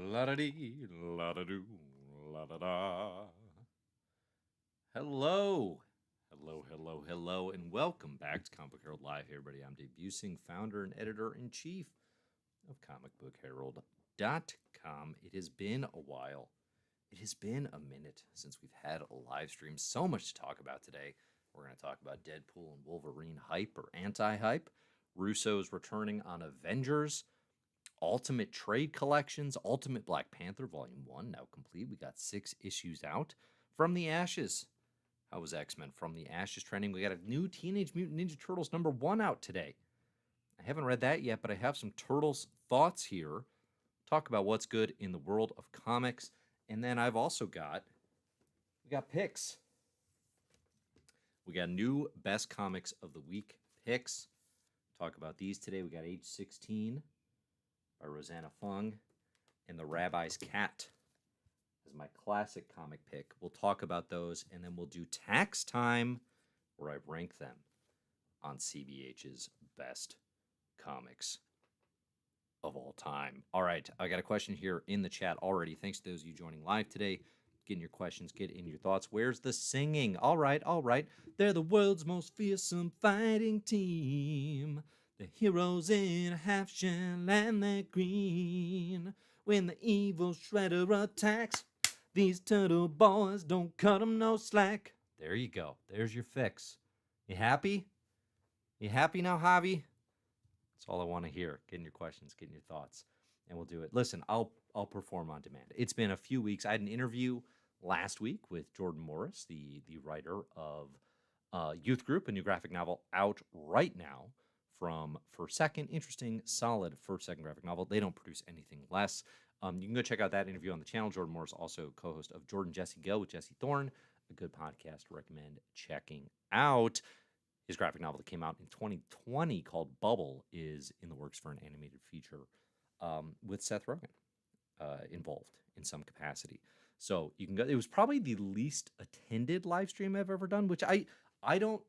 La da dee, la da doo, la da da. Hello, hello, and welcome back to Comic Book Herald Live. Hey, everybody, I'm Dave Busing, founder and editor in chief of comicbookherald.com. It has been a while. It has been a minute since we've had a live stream. So much to talk about today. We're going to talk about Deadpool and Wolverine hype or anti-hype. Russo's returning on Avengers. Ultimate Trade Collections, Ultimate Black Panther Volume 1, now complete. We got 6 issues out. From the Ashes. How was X-Men From the Ashes trending? We got a new Teenage Mutant Ninja Turtles #1 out today. I haven't read that yet, but I have some Turtles thoughts here. Talk about what's good in the world of comics. And then I've also got, we got picks. We got new Best Comics of the Week picks. Talk about these today. We got Age 16. By Rosanna Fung, and The Rabbi's Cat is my classic comic pick. We'll talk about those, and then we'll do Tax Time, where I rank them on CBH's best comics of all time. All right, I got a question here in the chat already. Thanks to those of you joining live today. Get in your questions, get in your thoughts. Where's the singing? All right. They're the world's most fearsome fighting team. The heroes in a half shell and they're green. When the evil shredder attacks, these turtle boys don't cut 'em no slack. There you go. There's your fix. You happy? You happy now, Javi? That's all I want to hear. Get in your questions, get in your thoughts, and we'll do it. Listen, I'll perform on demand. It's been a few weeks. I had an interview last week with Jordan Morris, the writer of Youth Group, a new graphic novel out right now from First Second. Interesting, solid First Second graphic novel. They don't produce anything less. You can go check out that interview on the channel. Jordan Morris, also co-host of Jordan Jesse Go with Jesse Thorne, a good podcast to recommend checking out. His graphic novel that came out in 2020 called Bubble is in the works for an animated feature with Seth Rogen involved in some capacity. So you can go. It was probably the least attended live stream I've ever done, which I don't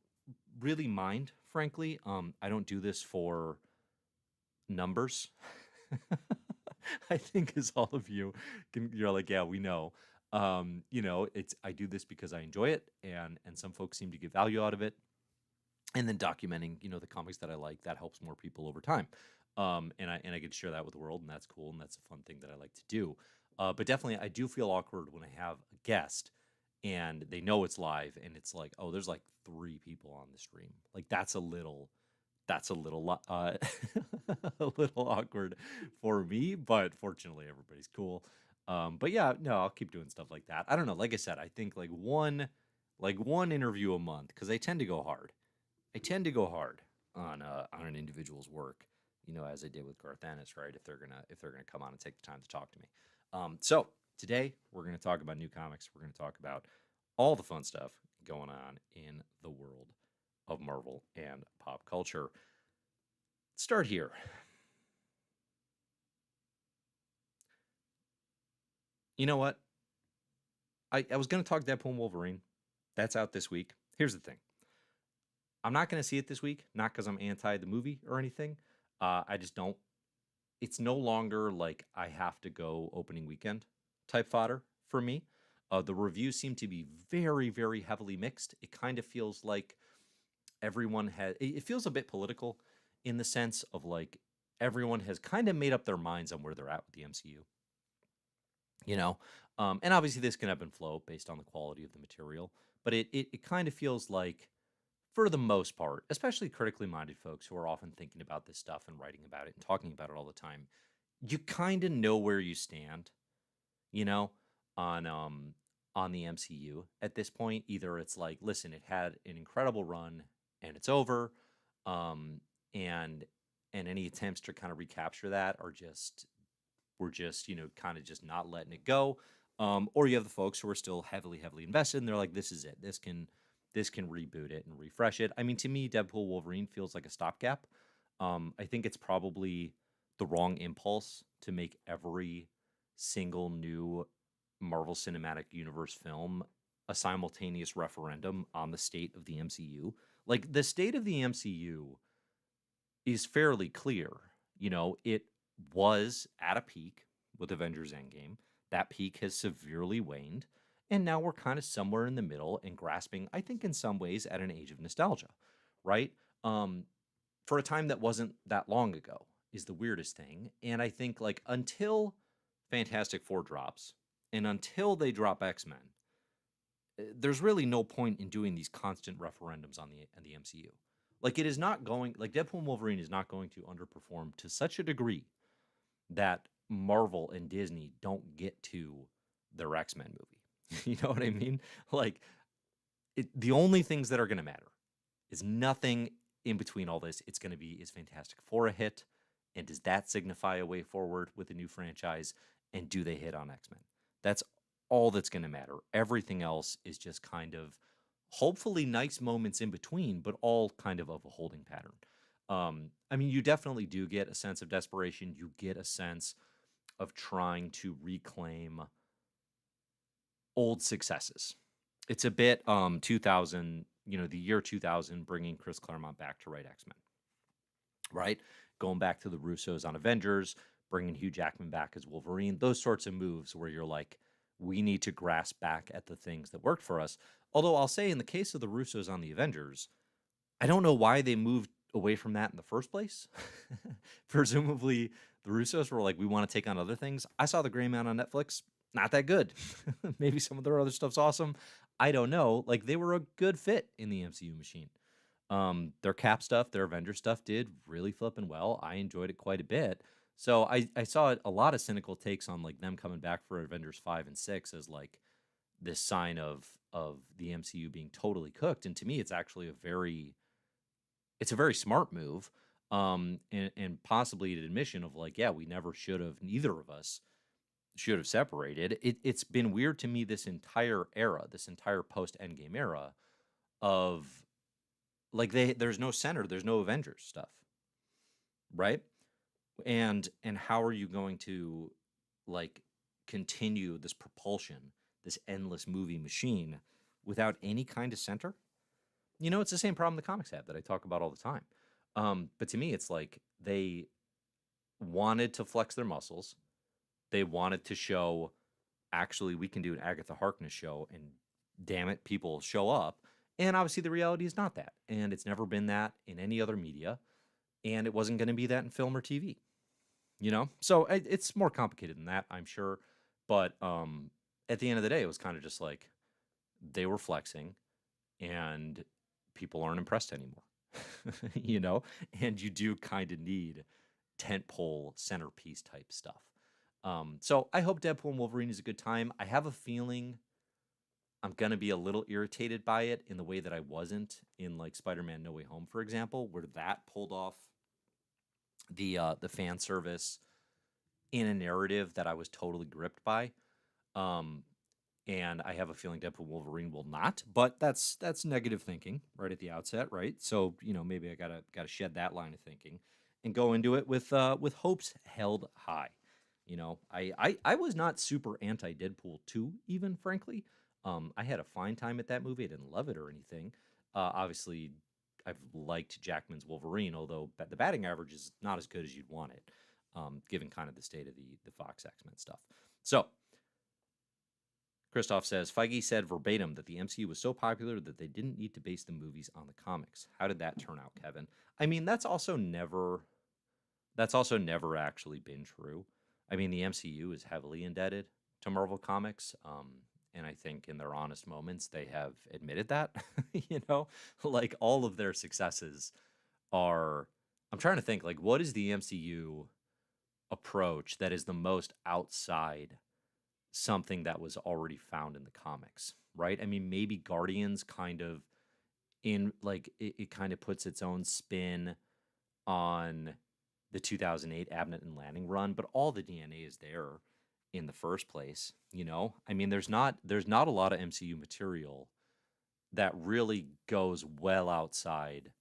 really mind, frankly. I don't do this for numbers. I think as all of you you're like, yeah, we know. I do this because I enjoy it, and some folks seem to get value out of it. And then documenting, the comics that I like, that helps more people over time. And I get to share that with the world, and that's cool, and that's a fun thing that I like to do. But definitely, I do feel awkward when I have a guest and they know it's live, and it's like, oh, there's like 3 people on the stream. Like that's a little a little awkward for me, but fortunately, everybody's cool. But yeah, no, I'll keep doing stuff like that. I don't know. Like I said, I think like one interview a month, because I tend to go hard. On an individual's work, as I did with Garth Ennis, right? If they're gonna come on and take the time to talk to me. So today we're gonna talk about new comics. We're gonna talk about all the fun stuff going on in the world of Marvel and pop culture. Let's start here. You know what? I was gonna talk Deadpool and Wolverine. That's out this week. Here's the thing. I'm not going to see it this week, not because I'm anti the movie or anything. I just don't. It's no longer like I have to go opening weekend type fodder for me. The reviews seem to be very, very heavily mixed. It kind of feels like everyone has. It feels a bit political in the sense of like everyone has kind of made up their minds on where they're at with the MCU. And obviously this can ebb and flow based on the quality of the material, but it kind of feels like, for the most part, especially critically minded folks who are often thinking about this stuff and writing about it and talking about it all the time, you kind of know where you stand, on the MCU at this point. Either it's like, listen, it had an incredible run and it's over, and any attempts to kind of recapture that we're just kind of just not letting it go, or you have the folks who are still heavily invested, and they're like, this is it. This can reboot it and refresh it. I mean, to me, Deadpool Wolverine feels like a stopgap. I think it's probably the wrong impulse to make every single new Marvel Cinematic Universe film a simultaneous referendum on the state of the MCU. Like, the state of the MCU is fairly clear. It was at a peak with Avengers Endgame. That peak has severely waned, and now we're kind of somewhere in the middle and grasping, I think, in some ways, at an age of nostalgia, right? Um, for a time that wasn't that long ago is the weirdest thing. And I think like until Fantastic Four drops and until they drop X-Men, there's really no point in doing these constant referendums on the MCU. Like it is not going like Deadpool and Wolverine is not going to underperform to such a degree that Marvel and Disney don't get to their X-Men movie. You know what I mean? Like the only things that are going to matter is nothing in between all this. It's going to be, is Fantastic Four a hit? And does that signify a way forward with a new franchise? And do they hit on X-Men? That's all that's going to matter. Everything else is just kind of hopefully nice moments in between, but all kind of a holding pattern. I mean, you definitely do get a sense of desperation. You get a sense of trying to reclaim old successes. It's a bit 2000, the year 2000, bringing Chris Claremont back to write X-Men, right? Going back to the Russos on Avengers, bringing Hugh Jackman back as Wolverine, those sorts of moves where you're like, we need to grasp back at the things that worked for us. Although I'll say in the case of the Russos on the Avengers, I don't know why they moved away from that in the first place. Presumably the Russos were like, we want to take on other things. I saw The Gray Man on Netflix. Not that good. Maybe some of their other stuff's awesome. I don't know. Like they were a good fit in the MCU machine. Their Cap stuff, their Avenger stuff did really flipping well. I enjoyed it quite a bit. So I saw a lot of cynical takes on like them coming back for Avengers 5 and 6 as like this sign of the MCU being totally cooked. And to me, it's actually it's a very smart move. And possibly an admission of like, yeah, we never should have, neither of us should have separated. It's been weird to me this entire era, this entire post Endgame era of like there's no center, there's no Avengers stuff, right? And how are you going to like continue this propulsion, this endless movie machine without any kind of center? It's the same problem the comics have that I talk about all the time. But to me, it's like they wanted to flex their muscles. They wanted to show, actually, we can do an Agatha Harkness show, and damn it, people show up. And obviously, the reality is not that. And it's never been that in any other media. And it wasn't going to be that in film or TV. So it's more complicated than that, I'm sure. But at the end of the day, it was kind of just like they were flexing and people aren't impressed anymore. And you do kind of need tentpole centerpiece type stuff. So I hope Deadpool and Wolverine is a good time. I have a feeling I'm going to be a little irritated by it in the way that I wasn't in like Spider-Man No Way Home, for example, where that pulled off the fan service in a narrative that I was totally gripped by. And I have a feeling Deadpool Wolverine will not, but that's negative thinking right at the outset, right? So maybe I gotta shed that line of thinking and go into it with hopes held high. I was not super anti Deadpool 2, even frankly. I had a fine time at that movie. I didn't love it or anything. Obviously, I've liked Jackman's Wolverine, although the batting average is not as good as you'd want it, given kind of the state of the Fox X-Men stuff. So, Christoph says, Feige said verbatim that the MCU was so popular that they didn't need to base the movies on the comics. How did that turn out, Kevin? I mean, that's also never actually been true. I mean, the MCU is heavily indebted to Marvel Comics. And I think in their honest moments, they have admitted that, like all of their successes are, I'm trying to think, like, what is the MCU approach that is the most outside something that was already found in the comics, right? I mean, maybe Guardians kind of it kind of puts its own spin on the 2008 Abnett and Lanning run, but all the DNA is there in the first place. I mean, there's not a lot of MCU material that really goes well outside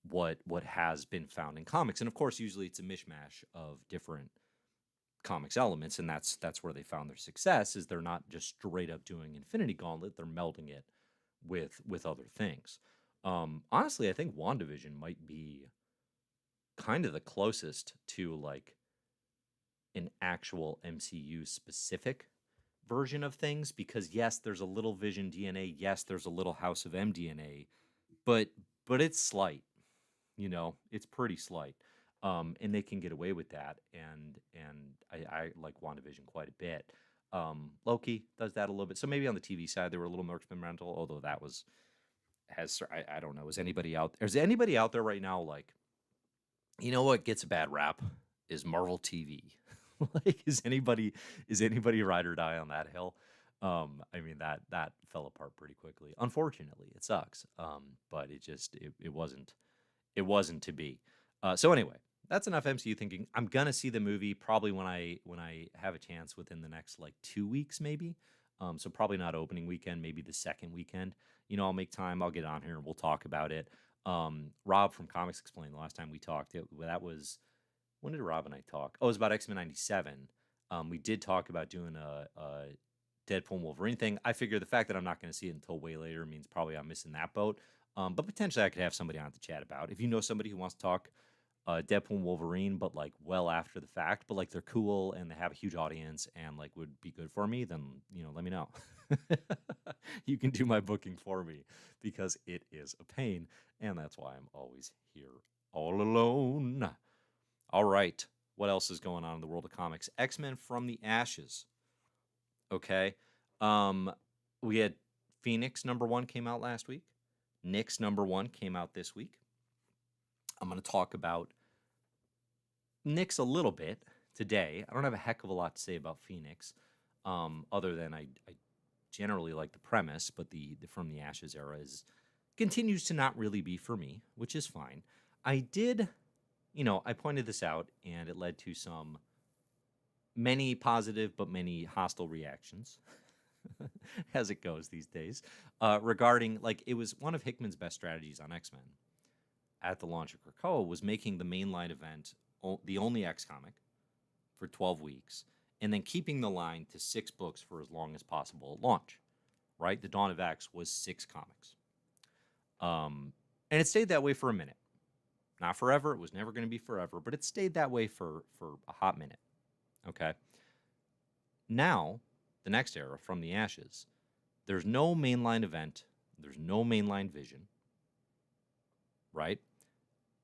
what has been found in comics. And of course, usually it's a mishmash of different comics elements, and that's where they found their success, is they're not just straight up doing Infinity Gauntlet, they're melding it with other things. Honestly, I think WandaVision might be kind of the closest to like an actual MCU specific version of things, because yes, there's a little Vision DNA, yes, there's a little House of M DNA, but it's slight, it's pretty slight. And they can get away with that, and I like WandaVision quite a bit. Loki does that a little bit. So maybe on the TV side they were a little more experimental, although that was has I don't know. Is anybody out there right now like, what gets a bad rap is Marvel TV. Like, is anybody ride or die on that hill? I mean, that fell apart pretty quickly. Unfortunately, it sucks. But it wasn't to be. So anyway, that's enough MCU thinking. I'm gonna see the movie probably when I have a chance within the next like 2 weeks maybe. So probably not opening weekend, maybe the second weekend. I'll make time. I'll get on here and we'll talk about it. Rob from Comics Explained, the last time we talked, that was, when did Rob and I talk? Oh, it was about X-Men 97. We did talk about doing a Deadpool and Wolverine thing. I figure the fact that I'm not going to see it until way later means probably I'm missing that boat. But potentially I could have somebody on to chat about. If you know somebody who wants to talk Deadpool and Wolverine, but like well after the fact, but like they're cool and they have a huge audience and like would be good for me, then let me know. You can do my booking for me, because it is a pain, and that's why I'm always here all alone. All right, what else is going on in the world of comics? X-Men from the Ashes. Okay, we had Phoenix #1 came out last week. Nick's #1 came out this week. I'm going to talk about Nick's a little bit today. I don't have a heck of a lot to say about Phoenix, other than I generally like the premise, but the From the Ashes era continues to not really be for me, which is fine. I did, I pointed this out, and it led to many positive but many hostile reactions, as it goes these days, regarding, like, it was one of Hickman's best strategies on X-Men at the launch of Krakoa was making the mainline event the only X comic for 12 weeks, and then keeping the line to 6 books for as long as possible at launch, right? The Dawn of X was 6 comics. And it stayed that way for a minute. Not forever. It was never going to be forever, but it stayed that way for a hot minute. Okay. Now, the next era, From the Ashes, there's no mainline event. There's no mainline Vision, right?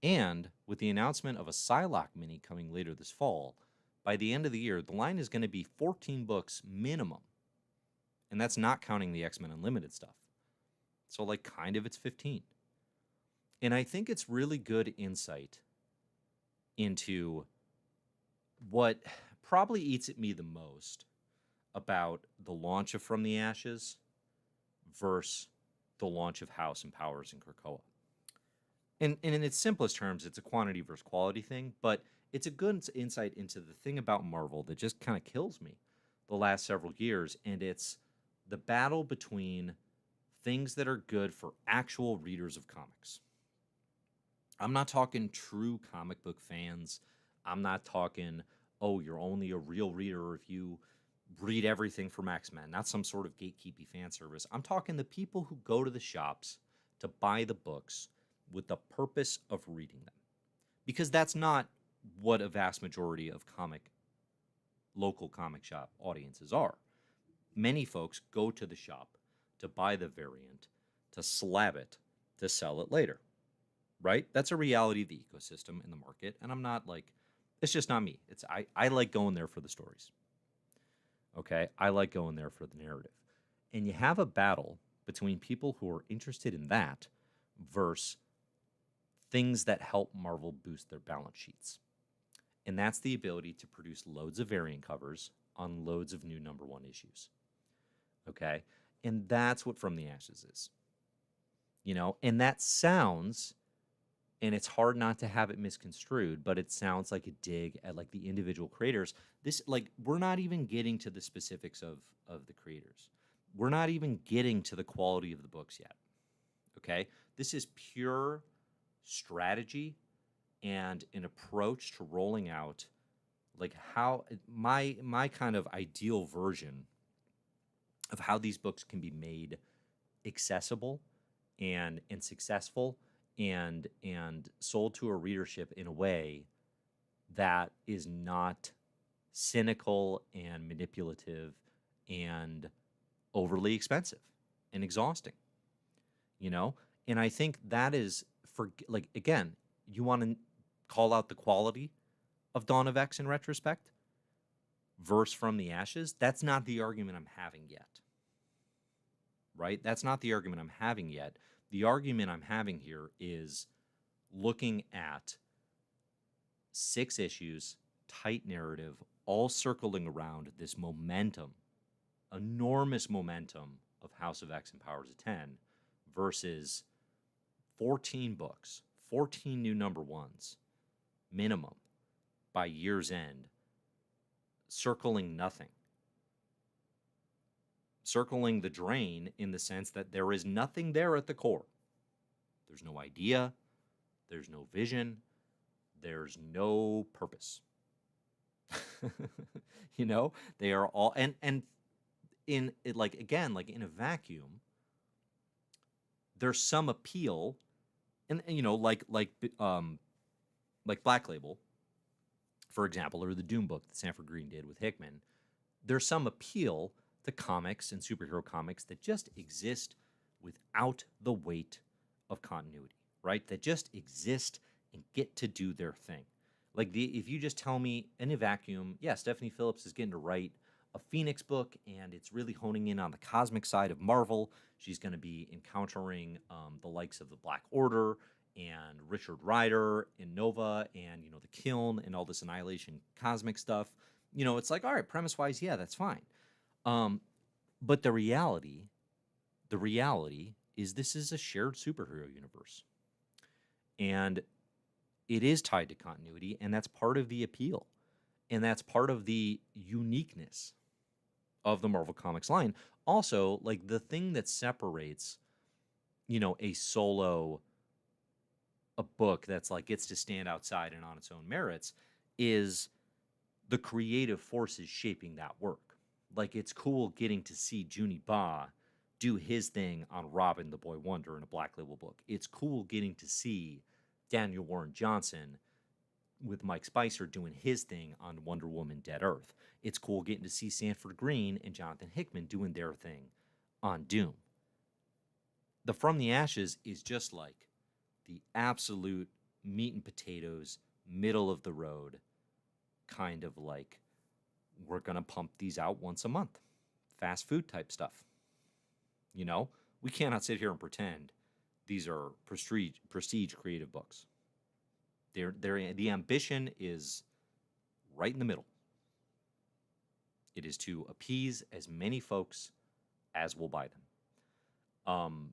And with the announcement of a Psylocke mini coming later this fall, by the end of the year, the line is going to be 14 books minimum. And that's not counting the X-Men Unlimited stuff. So, like, kind of it's 15. And I think it's really good insight into what probably eats at me the most about the launch of From the Ashes versus the launch of House and Powers and Krakoa. And in its simplest terms, it's a quantity versus quality thing, but it's a good insight into the thing about Marvel that just kind of kills me the last several years, and it's the battle between things that are good for actual readers of comics. I'm not talking true comic book fans. I'm not talking, oh, you're only a real reader if you read everything from X-Men, not some sort of gatekeepy fan service. I'm talking the people who go to the shops to buy the books with the purpose of reading them. Because that's not what a vast majority of local comic shop audiences are. Many folks go to the shop to buy the variant, to slab it, to sell it later, right? That's a reality of the ecosystem in the market, and I'm not like, it's just not me. I like going there for the stories, okay? I like going there for the narrative. And you have a battle between people who are interested in that versus things that help Marvel boost their balance sheets. And that's the ability to produce loads of variant covers on loads of new #1 issues. Okay? And that's what From the Ashes is. And that sounds, and it's hard not to have it misconstrued, but it sounds like a dig at like the individual creators. This, like, we're not even getting to the specifics of the creators. We're not even getting to the quality of the books yet. Okay? This is pure strategy and an approach to rolling out, like, how my kind of ideal version of how these books can be made accessible and successful and sold to a readership in a way that is not cynical and manipulative and overly expensive and exhausting, you know? And I think that is for, like, again, you want to call out the quality of Dawn of X in retrospect, verse from the ashes. That's not the argument I'm having yet, right? That's not the argument I'm having yet. The argument I'm having here is looking at 6 issues, tight narrative, all circling around this momentum, enormous momentum of House of X and Powers of 10 versus 14 books, 14 new number ones minimum by year's end, circling nothing, circling the drain in the sense that there is nothing there at the core. There's no idea, there's no vision, there's no purpose. You know, they are all, and in it, like, again, like in a vacuum, there's some appeal, and you know, like Black Label, for example, or the Doom book that Sanford Green did with Hickman. There's some appeal to comics and superhero comics that just exist without the weight of continuity, right? That just exist and get to do their thing. Like, if you just tell me in a vacuum, yeah, Stephanie Phillips is getting to write a Phoenix book, and it's really honing in on the cosmic side of Marvel. She's going to be encountering the likes of the Black Order and Richard Rider and Nova and, you know, the Kiln and all this Annihilation cosmic stuff. You know, it's like, all right, premise-wise, yeah, that's fine. But the reality is this is a shared superhero universe. And it is tied to continuity, and that's part of the appeal. And that's part of the uniqueness of the Marvel Comics line. Also, like, the thing that separates, you know, a book that's like gets to stand outside and on its own merits is the creative forces shaping that work. Like, it's cool getting to see Junie Ba do his thing on Robin the Boy Wonder in a Black Label book. It's cool getting to see Daniel Warren Johnson with Mike Spicer doing his thing on Wonder Woman Dead Earth. It's cool getting to see Sanford Green and Jonathan Hickman doing their thing on Doom. The From the Ashes is just like the absolute meat and potatoes, middle of the road, kind of like, we're going to pump these out once a month. Fast food type stuff. You know, we cannot sit here and pretend these are prestige creative books. The ambition is right in the middle. It is to appease as many folks as will buy them.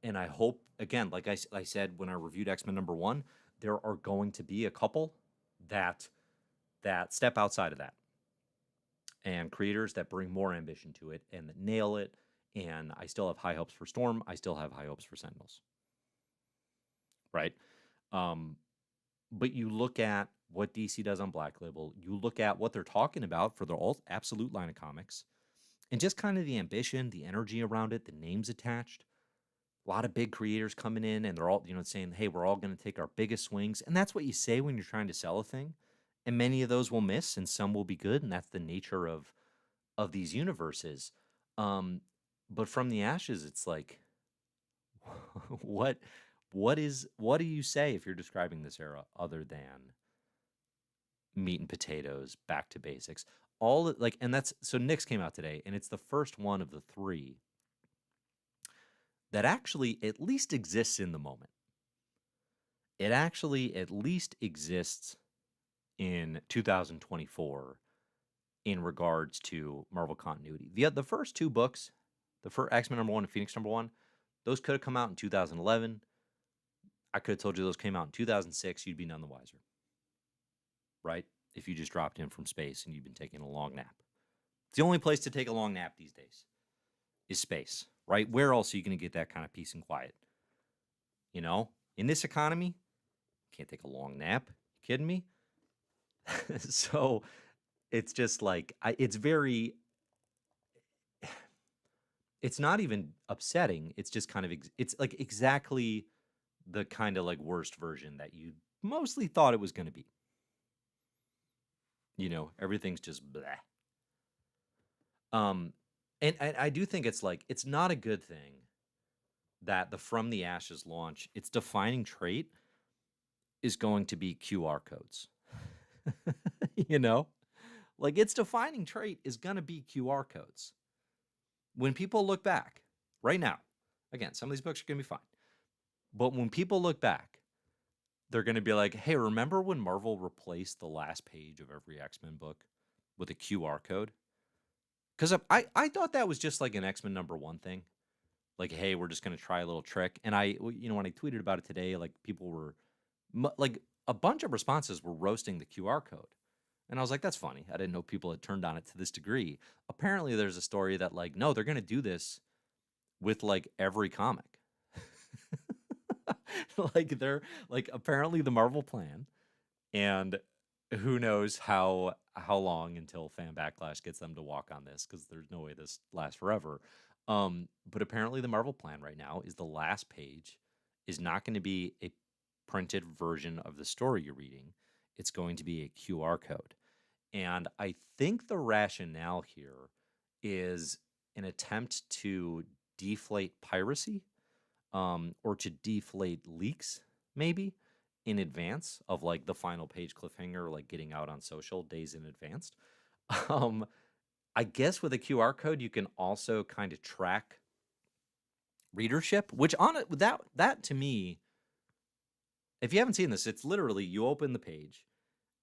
And I hope, again, like I said when I reviewed X-Men #1, there are going to be a couple that step outside of that, and creators that bring more ambition to it and that nail it. And I still have high hopes for Storm. I still have high hopes for Sentinels. Right? But you look at what DC does on Black Label, you look at what they're talking about for their absolute line of comics, and just kind of the ambition, the energy around it, the names attached. A lot of big creators coming in, and they're all, you know, saying, hey, we're all going to take our biggest swings. And that's what you say when you're trying to sell a thing. And many of those will miss, and some will be good. And that's the nature of these universes. But From the Ashes, it's like, what do you say if you're describing this era other than meat and potatoes, back to basics? All like, and that's, so Nyx came out today, and it's the first one of the 3 that actually at least exists in the moment. It actually at least exists in 2024 in regards to Marvel continuity. The first 2 books, the first X-Men #1 and Phoenix #1, those could have come out in 2011. I could have told you those came out in 2006. You'd be none the wiser, right? If you just dropped in from space and you've been taking a long nap. It's the only place to take a long nap these days is space, right? Where else are you going to get that kind of peace and quiet? You know, in this economy, can't take a long nap. You kidding me? So it's just like, it's very, it's not even upsetting. It's just kind of, it's like exactly the kind of like worst version that you mostly thought it was going to be. Everything's just bleh. Um, and I do think it's not a good thing that the From the Ashes launch, its defining trait is going to be QR codes. you know, its defining trait is going to be QR codes. When people look back right now, again, some of these books are going to be fine, but when people look back, they're going to be like, hey, remember when Marvel replaced the last page of every X-Men book with a QR code? Because I thought that was just like an X-Men #1 thing. Like, hey, we're just going to try a little trick. And when I tweeted about it today, like people were like a bunch of responses were roasting the QR code. And I was like, that's funny. I didn't know people had turned on it to this degree. Apparently there's a story that like, no, they're going to do this with like every comic. Like they're like apparently the Marvel plan, and who knows how long until fan backlash gets them to walk on this, because there's no way this lasts forever. But apparently the Marvel plan right now is the last page is not going to be a printed version of the story you're reading. It's going to be a QR code. And I think the rationale here is an attempt to deflate piracy, or to deflate leaks, maybe in advance of like the final page cliffhanger, like getting out on social days in advance. Um, I guess with a QR code, you can also kind of track readership, which on it that to me, if you haven't seen this, it's literally you open the page,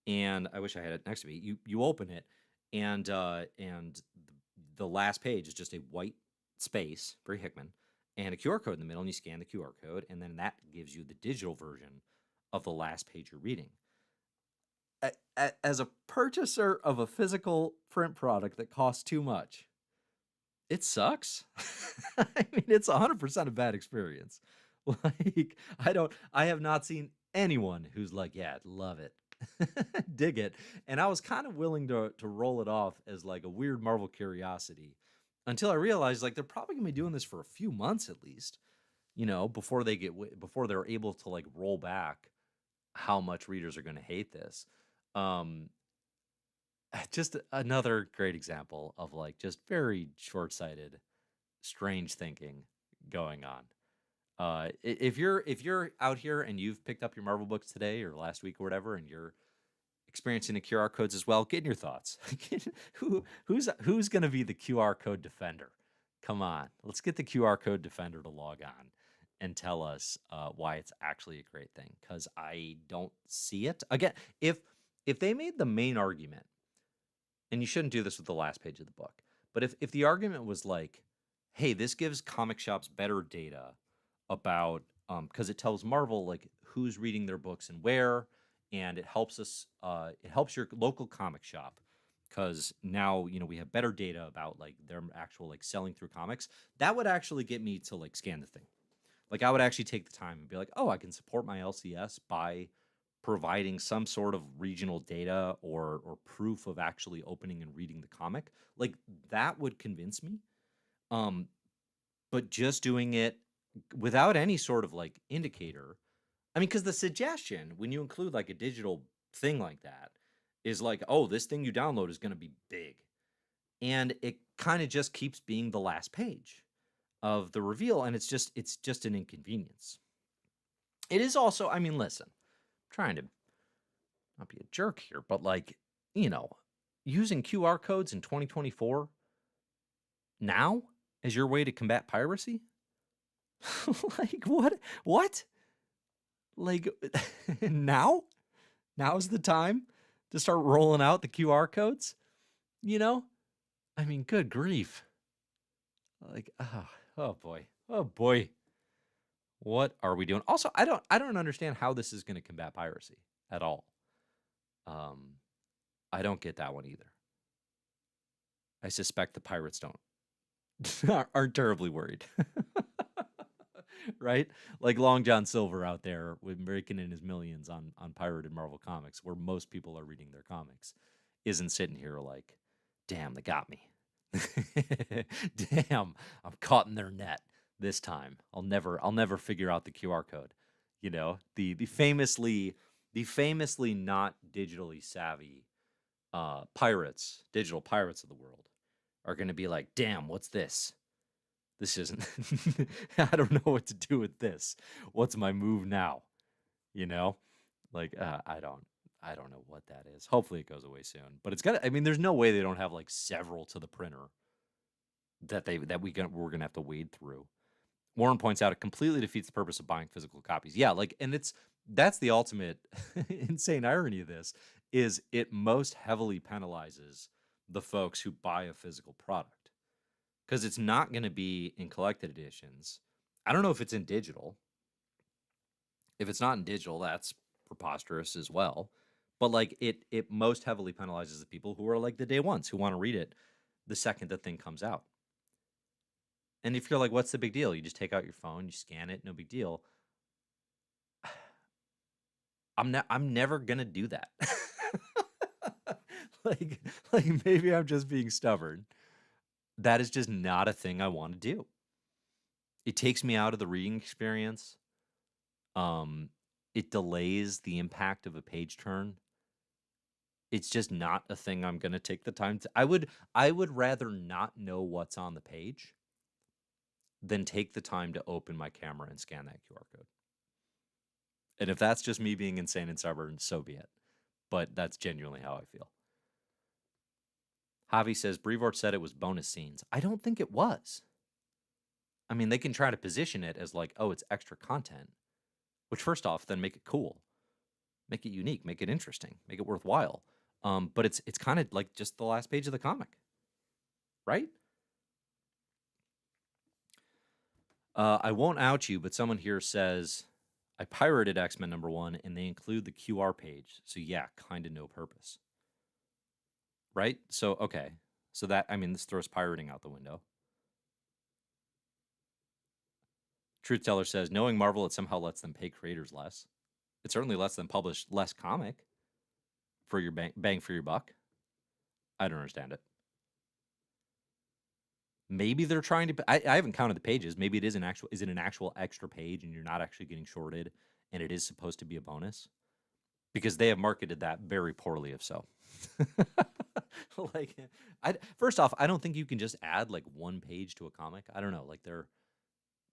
and I wish I had it next to me. You open it, and the last page is just a white space, very Hickman, and a QR code in the middle, and you scan the QR code, and then that gives you the digital version of the last page you're reading. As a purchaser of a physical print product that costs too much, it sucks. I mean, it's 100% a bad experience. Like, I have not seen anyone who's like, yeah, I'd love it, dig it. And I was kind of willing to roll it off as like a weird Marvel curiosity until I realized like they're probably gonna be doing this for a few months at least, before they're able to like roll back how much readers are going to hate this. Um, just another great example of like just very short-sighted, strange thinking going on. If you're out here and you've picked up your Marvel books today or last week or whatever, and you're experiencing the QR codes as well, get in your thoughts. Who's going to be the QR code defender? Come on, let's get the QR code defender to log on and tell us why it's actually a great thing, because I don't see it. Again, if they made the main argument, and you shouldn't do this with the last page of the book, but if the argument was like, hey, this gives comic shops better data about, because it tells Marvel like who's reading their books and where, and it helps your local comic shop, because now we have better data about like their actual like selling through comics. That would actually get me to like scan the thing. Like I would actually take the time and be like, oh, I can support my LCS by providing some sort of regional data or proof of actually opening and reading the comic. Like that would convince me. But just doing it without any sort of like indicator. I mean, because the suggestion when you include like a digital thing like that is like, oh, this thing you download is going to be big. And it kind of just keeps being the last page of the reveal, and it's just an inconvenience. It is also, I mean, listen, I'm trying to not be a jerk here, but like, using QR codes in 2024 now as your way to combat piracy? Like what? Like now's the time to start rolling out the QR codes? I mean, good grief. Like, oh boy. What are we doing? Also, I don't understand how this is going to combat piracy at all. I don't get that one either. I suspect the pirates aren't terribly worried. Right? Like Long John Silver out there with raking in his millions on pirated Marvel comics, where most people are reading their comics, isn't sitting here like, damn, they got me. Damn, I'm caught in their net this time. I'll never figure out the QR code. The famously not digitally savvy pirates, digital pirates of the world, are going to be like, damn, what's this? This isn't, I don't know what to do with this. What's my move now? You know, like, I don't know what that is. Hopefully it goes away soon, but it's got I mean, there's no way they don't have like several to the printer we're going to have to wade through. Warren points out it completely defeats the purpose of buying physical copies. Yeah, like, and that's the ultimate insane irony of this is it most heavily penalizes the folks who buy a physical product because it's not going to be in collected editions. I don't know if it's in digital. If it's not in digital, that's preposterous as well. But like it most heavily penalizes the people who are like the day ones who want to read it the second the thing comes out. And if you're like, what's the big deal? You just take out your phone, you scan it, no big deal. I'm never gonna do that. like like maybe I'm just being stubborn. That is just not a thing I want to do. It takes me out of the reading experience. It delays the impact of a page turn. It's just not a thing I'm gonna take the time to. I would rather not know what's on the page than take the time to open my camera and scan that QR code. And if that's just me being insane and stubborn, so be it. But that's genuinely how I feel. Javi says Brevoort said it was bonus scenes. I don't think it was. I mean, they can try to position it as like, oh, it's extra content. Which, first off, then make it cool, make it unique, make it interesting, make it worthwhile. But it's kind of like just the last page of the comic, right? I won't out you, but someone here says I pirated X-Men #1 and they include the QR page. So yeah, kind of no purpose. Right? So okay. So that I mean this throws pirating out the window. Truth Teller says knowing Marvel it somehow lets them pay creators less. It certainly lets them publish less comic for your bang for your buck. I don't understand it. Maybe they're trying to. I haven't counted the pages. Maybe it is an actual. Is it an actual extra page, and you're not actually getting shorted, and it is supposed to be a bonus? Because they have marketed that very poorly. If so, like, first off, I don't think you can just add like one page to a comic. I don't know. Like,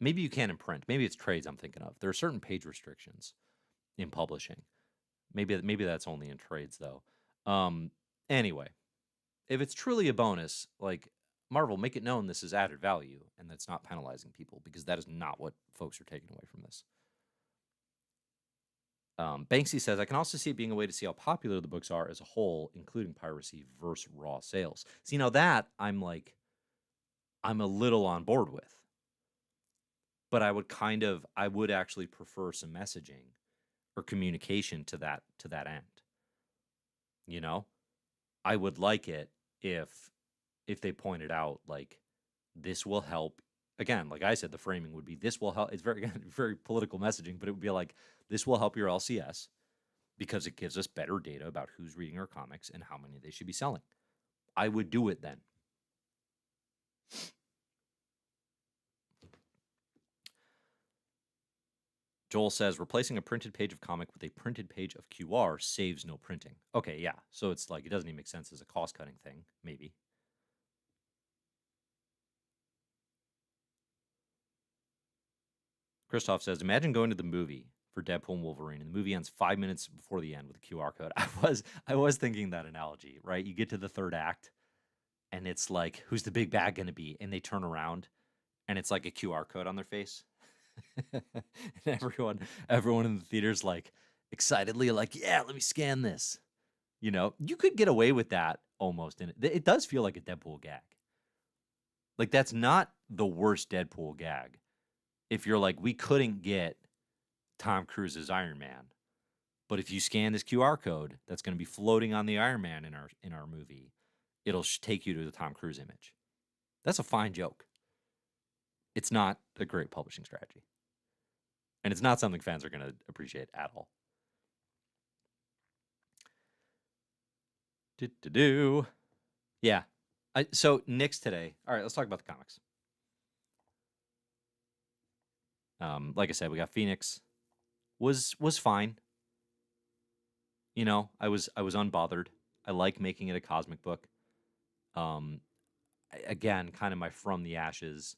maybe you can in print. Maybe it's trades. I'm thinking of. There are certain page restrictions in publishing. Maybe that's only in trades though. Anyway, if it's truly a bonus, like Marvel, make it known this is added value and that's not penalizing people because that is not what folks are taking away from this. Banksy says, I can also see it being a way to see how popular the books are as a whole, including piracy versus raw sales. See, now that I'm a little on board with. But I would actually prefer some messaging or communication to that end. You know? I would like it if they pointed out like this will help. Again, like I said, the framing would be this will help. It's very political messaging, but it would be like this will help your LCS because it gives us better data about who's reading our comics and how many they should be selling. I would do it then. Joel says replacing a printed page of comic with a printed page of QR saves no printing. Okay, yeah. So it's like it doesn't even make sense as a cost-cutting thing, maybe. Christoph says, imagine going to the movie for Deadpool and Wolverine, and the movie ends 5 minutes before the end with a QR code. I was thinking that analogy, right? You get to the third act, and it's like, who's the big bad going to be? And they turn around, and it's like a QR code on their face. And everyone in the theater's like excitedly like, yeah, let me scan this. You know, you could get away with that almost. And it does feel like a Deadpool gag. Like that's not the worst Deadpool gag. If you're like, we couldn't get Tom Cruise's Iron Man, but if you scan this QR code that's going to be floating on the Iron Man in our movie, it'll take you to the Tom Cruise image. That's a fine joke. It's not a great publishing strategy. And it's not something fans are going to appreciate at all. Yeah. So Nick's today. All right, let's talk about the comics. Like I said, we got Phoenix. Was fine. You know, I was unbothered. I like making it a cosmic book. Um, Again, kind of my from the ashes,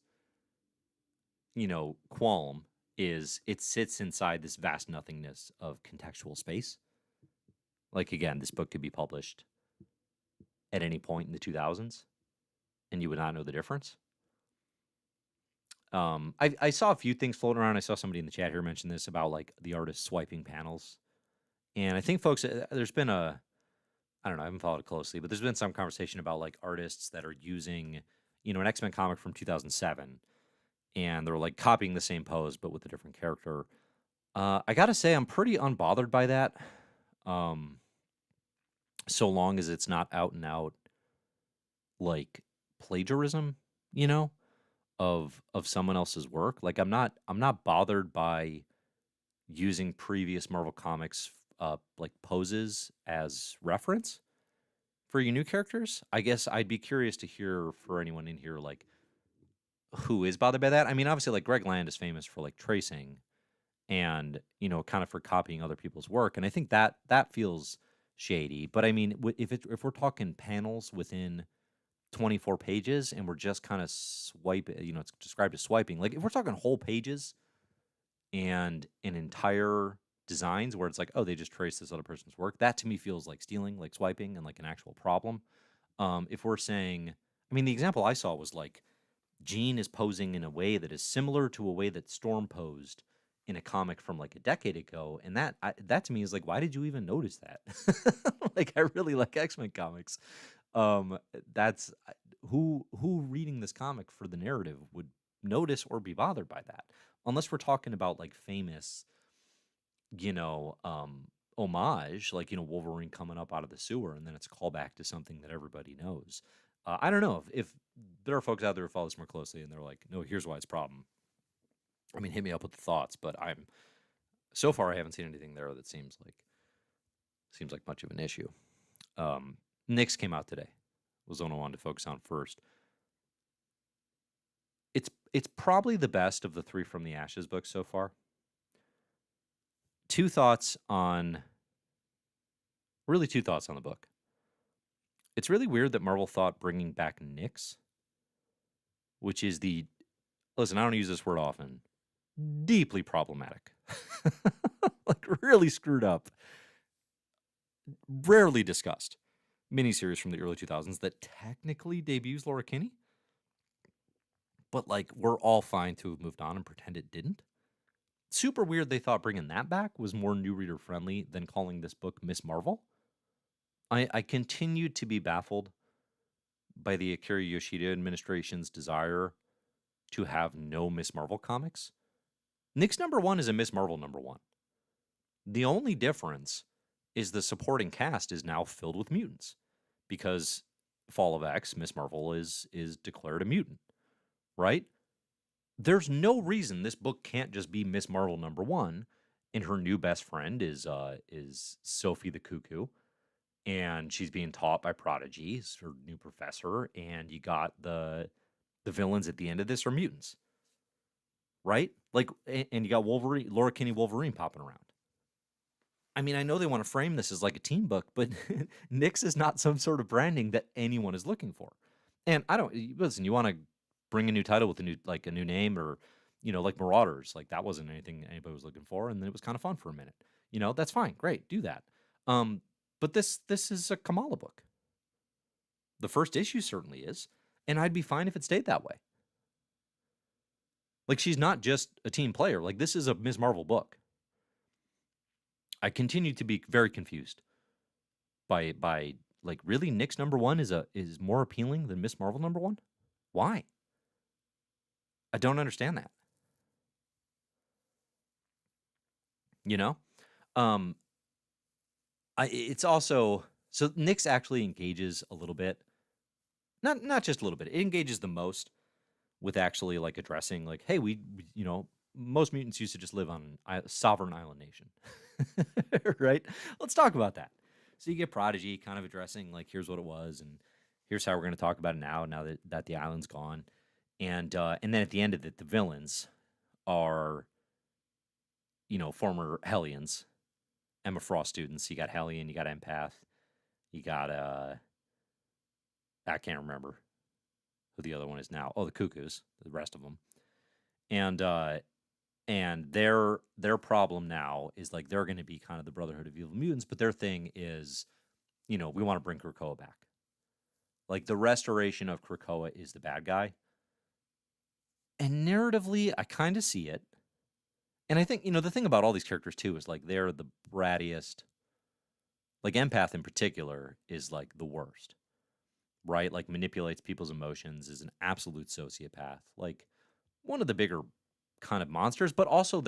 qualm is it sits inside this vast nothingness of contextual space. Like again, this book could be published at any point in the 2000s, and you would not know the difference. I saw a few things floating around. I saw somebody in the chat here mention this about like the artist swiping panels, and I think folks, there's been I don't know, I haven't followed it closely, but there's been some conversation about like artists that are using, an X-Men comic from 2007, and they're like copying the same pose but with a different character. I gotta say, I'm pretty unbothered by that. Um, so long as it's not out and out like plagiarism, you know, of someone else's work. Like I'm not bothered by using previous Marvel Comics like poses as reference for your new characters. I guess I'd be curious to hear for anyone in here like who is bothered by that. I mean, obviously like Greg Land is famous for like tracing and, kind of for copying other people's work, and I think that feels shady. But I mean, if we're talking panels within 24 pages and we're just kind of it's described as swiping. Like if we're talking whole pages and an entire designs where it's like, oh, they just traced this other person's work, that to me feels like stealing, like swiping, and like an actual problem. If we're saying, I mean, the example I saw was like Jean is posing in a way that is similar to a way that Storm posed in a comic from like a decade ago, and that to me is like, why did you even notice that? Like, I really like X-Men comics. That's who reading this comic for the narrative would notice or be bothered by that, unless we're talking about like famous, you know, um, homage, like Wolverine coming up out of the sewer, and then it's a callback to something that everybody knows. I don't know if there are folks out there who follow this more closely, and they're like, no, here's why it's a problem. I mean, hit me up with the thoughts, but so far I haven't seen anything there that seems like much of an issue. Nyx came out today. Was the one I wanted to focus on first. It's probably the best of the three From the Ashes books so far. Two thoughts on the book. It's really weird that Marvel thought bringing back Nyx, which is listen, I don't use this word often, deeply problematic, like really screwed up, rarely discussed miniseries from the early 2000s that technically debuts Laura Kinney, but like we're all fine to have moved on and pretend it didn't. Super weird they thought bringing that back was more new reader friendly than calling this book Miss Marvel. I continue to be baffled by the Akira Yoshida administration's desire to have no Miss Marvel comics. Nyx #1 is a Miss Marvel #1. The only difference is the supporting cast is now filled with mutants because Fall of X, Miss Marvel is declared a mutant, right? There's no reason this book can't just be Miss Marvel #1, and her new best friend is Sophie the Cuckoo, and she's being taught by Prodigy, her new professor, and you got the villains at the end of this are mutants, right? Like, and you got Wolverine, Laura Kinney Wolverine popping around. I mean, I know they want to frame this as like a teen book, but Nyx is not some sort of branding that anyone is looking for. And I don't listen. You want to bring a new title with a new name, or like Marauders, like that wasn't anything anybody was looking for, and it was kind of fun for a minute. That's fine, great, do that. But this is a Kamala book. The first issue certainly is, and I'd be fine if it stayed that way. Like, she's not just a team player. Like, this is a Ms. Marvel book. I continue to be very confused by like, really, Nyx #1 is more appealing than Miss Marvel #1? Why? I don't understand that. Um, it's also so Nyx actually engages a little bit, not just a little bit. It engages the most with actually like addressing like, hey, most mutants used to just live on a sovereign island nation, right? Let's talk about that. So you get Prodigy kind of addressing like, here's what it was, and here's how we're going to talk about it now that the island's gone, and then at the end of it, the villains are former Hellions, Emma Frost students. You got Hellion, you got Empath, You got I can't remember who the other one is now. Oh, the Cuckoos, the rest of them. And their problem now is like they're going to be kind of the Brotherhood of Evil Mutants, but their thing is, we want to bring Krakoa back. Like the restoration of Krakoa is the bad guy. And narratively, I kind of see it. And I think, the thing about all these characters too is like they're the brattiest. Like Empath in particular is like the worst, right? Like manipulates people's emotions, is an absolute sociopath. Like one of the bigger kind of monsters, but also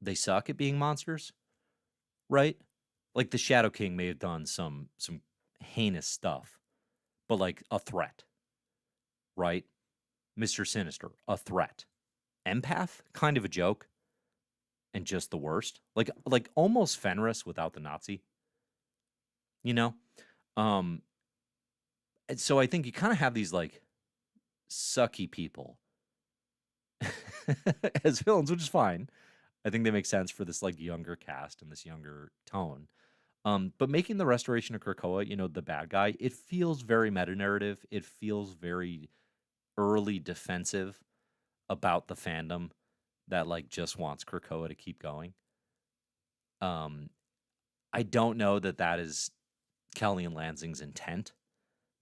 they suck at being monsters, right? Like the Shadow King may have done some heinous stuff, but like a threat, right? Mr. Sinister, a threat. Empath, kind of a joke and just the worst. Like almost Fenris without the Nazi, you know? Um and so I think you kind of have these like sucky people as villains, which is fine. I think they make sense for this like younger cast and this younger tone. But making the restoration of Krakoa, the bad guy, it feels very meta narrative. It feels very early defensive about the fandom that like just wants Krakoa to keep going. Um, I don't know that that is Kelly and Lansing's intent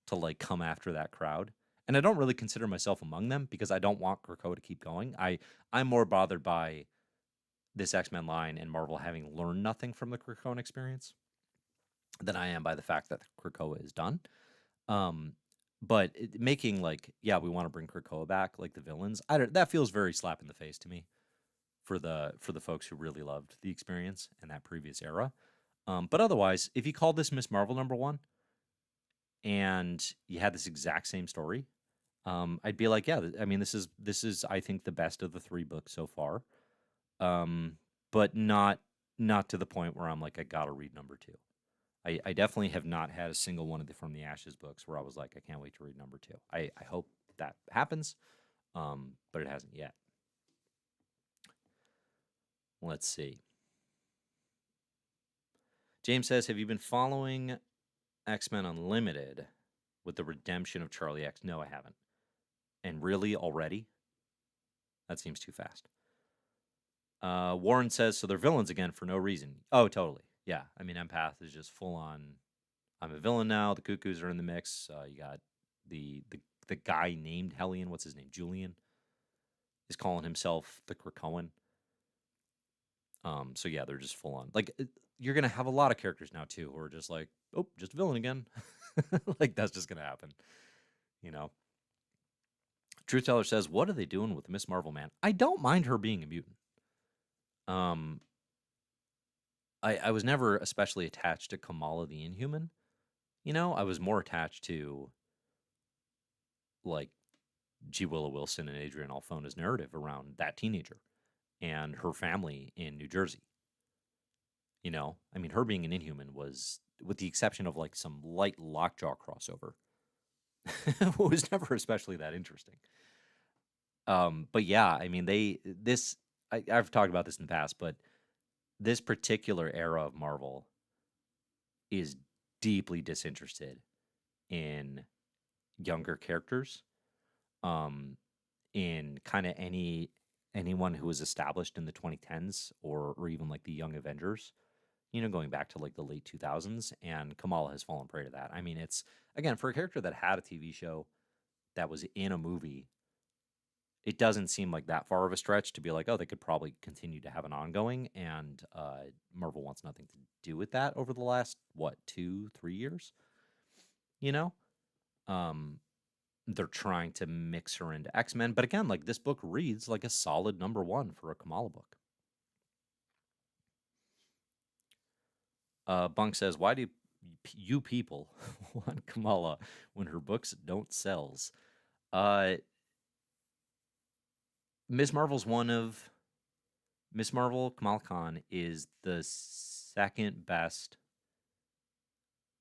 to like come after that crowd. And I don't really consider myself among them because I don't want Krakoa to keep going. I'm more bothered by this X-Men line and Marvel having learned nothing from the Krakoan experience than I am by the fact that Krakoa is done. Um, but making like, yeah, we want to bring Krakoa back, like the villains. That feels very slap in the face to me for the folks who really loved the experience in that previous era. But otherwise, if you called this Miss Marvel #1 and you had this exact same story, I'd be like, yeah, I mean, this is I think the best of the 3 books so far. But not to the point where I'm like, I gotta read #2. I definitely have not had a single one of the From the Ashes books where I was like, I can't wait to read #2. I hope that happens, but it hasn't yet. Let's see. James says, have you been following X-Men Unlimited with the redemption of Charlie X? No, I haven't. And really, already? That seems too fast. Warren says, so they're villains again for no reason. Oh, totally. Yeah. I mean, Empath is just full on, I'm a villain now. The Cuckoos are in the mix. You got the guy named Hellion. What's his name? Julian is calling himself the Krakoan. So yeah, they're just full on. Like you're gonna have a lot of characters now too who are just like, oh, just a villain again. Like that's just gonna happen, you know. Truth Teller says, what are they doing with Miss Marvel, man? I don't mind her being a mutant. Um, I was never especially attached to Kamala the Inhuman. I was more attached to like G. Willow Wilson and Adrian Alphona's narrative around that teenager and her family in New Jersey. I mean, her being an Inhuman was, with the exception of like some light Lockjaw crossover, was never especially that interesting. But yeah, I mean, I've talked about this in the past, but this particular era of Marvel is deeply disinterested in younger characters, in kind of anyone who was established in the 2010s or even like the Young Avengers, going back to like the late 2000s, and Kamala has fallen prey to that. I mean, it's again for a character that had a TV show that was in a movie, it doesn't seem like that far of a stretch to be like, oh, they could probably continue to have an ongoing, and Marvel wants nothing to do with that over the last 2-3 years. You know, they're trying to mix her into X-Men, but again, like this book reads like a solid #1 for a Kamala book. Bunk says, why do you people want Kamala when her books don't sells? Miss Marvel, Kamala Khan is the second best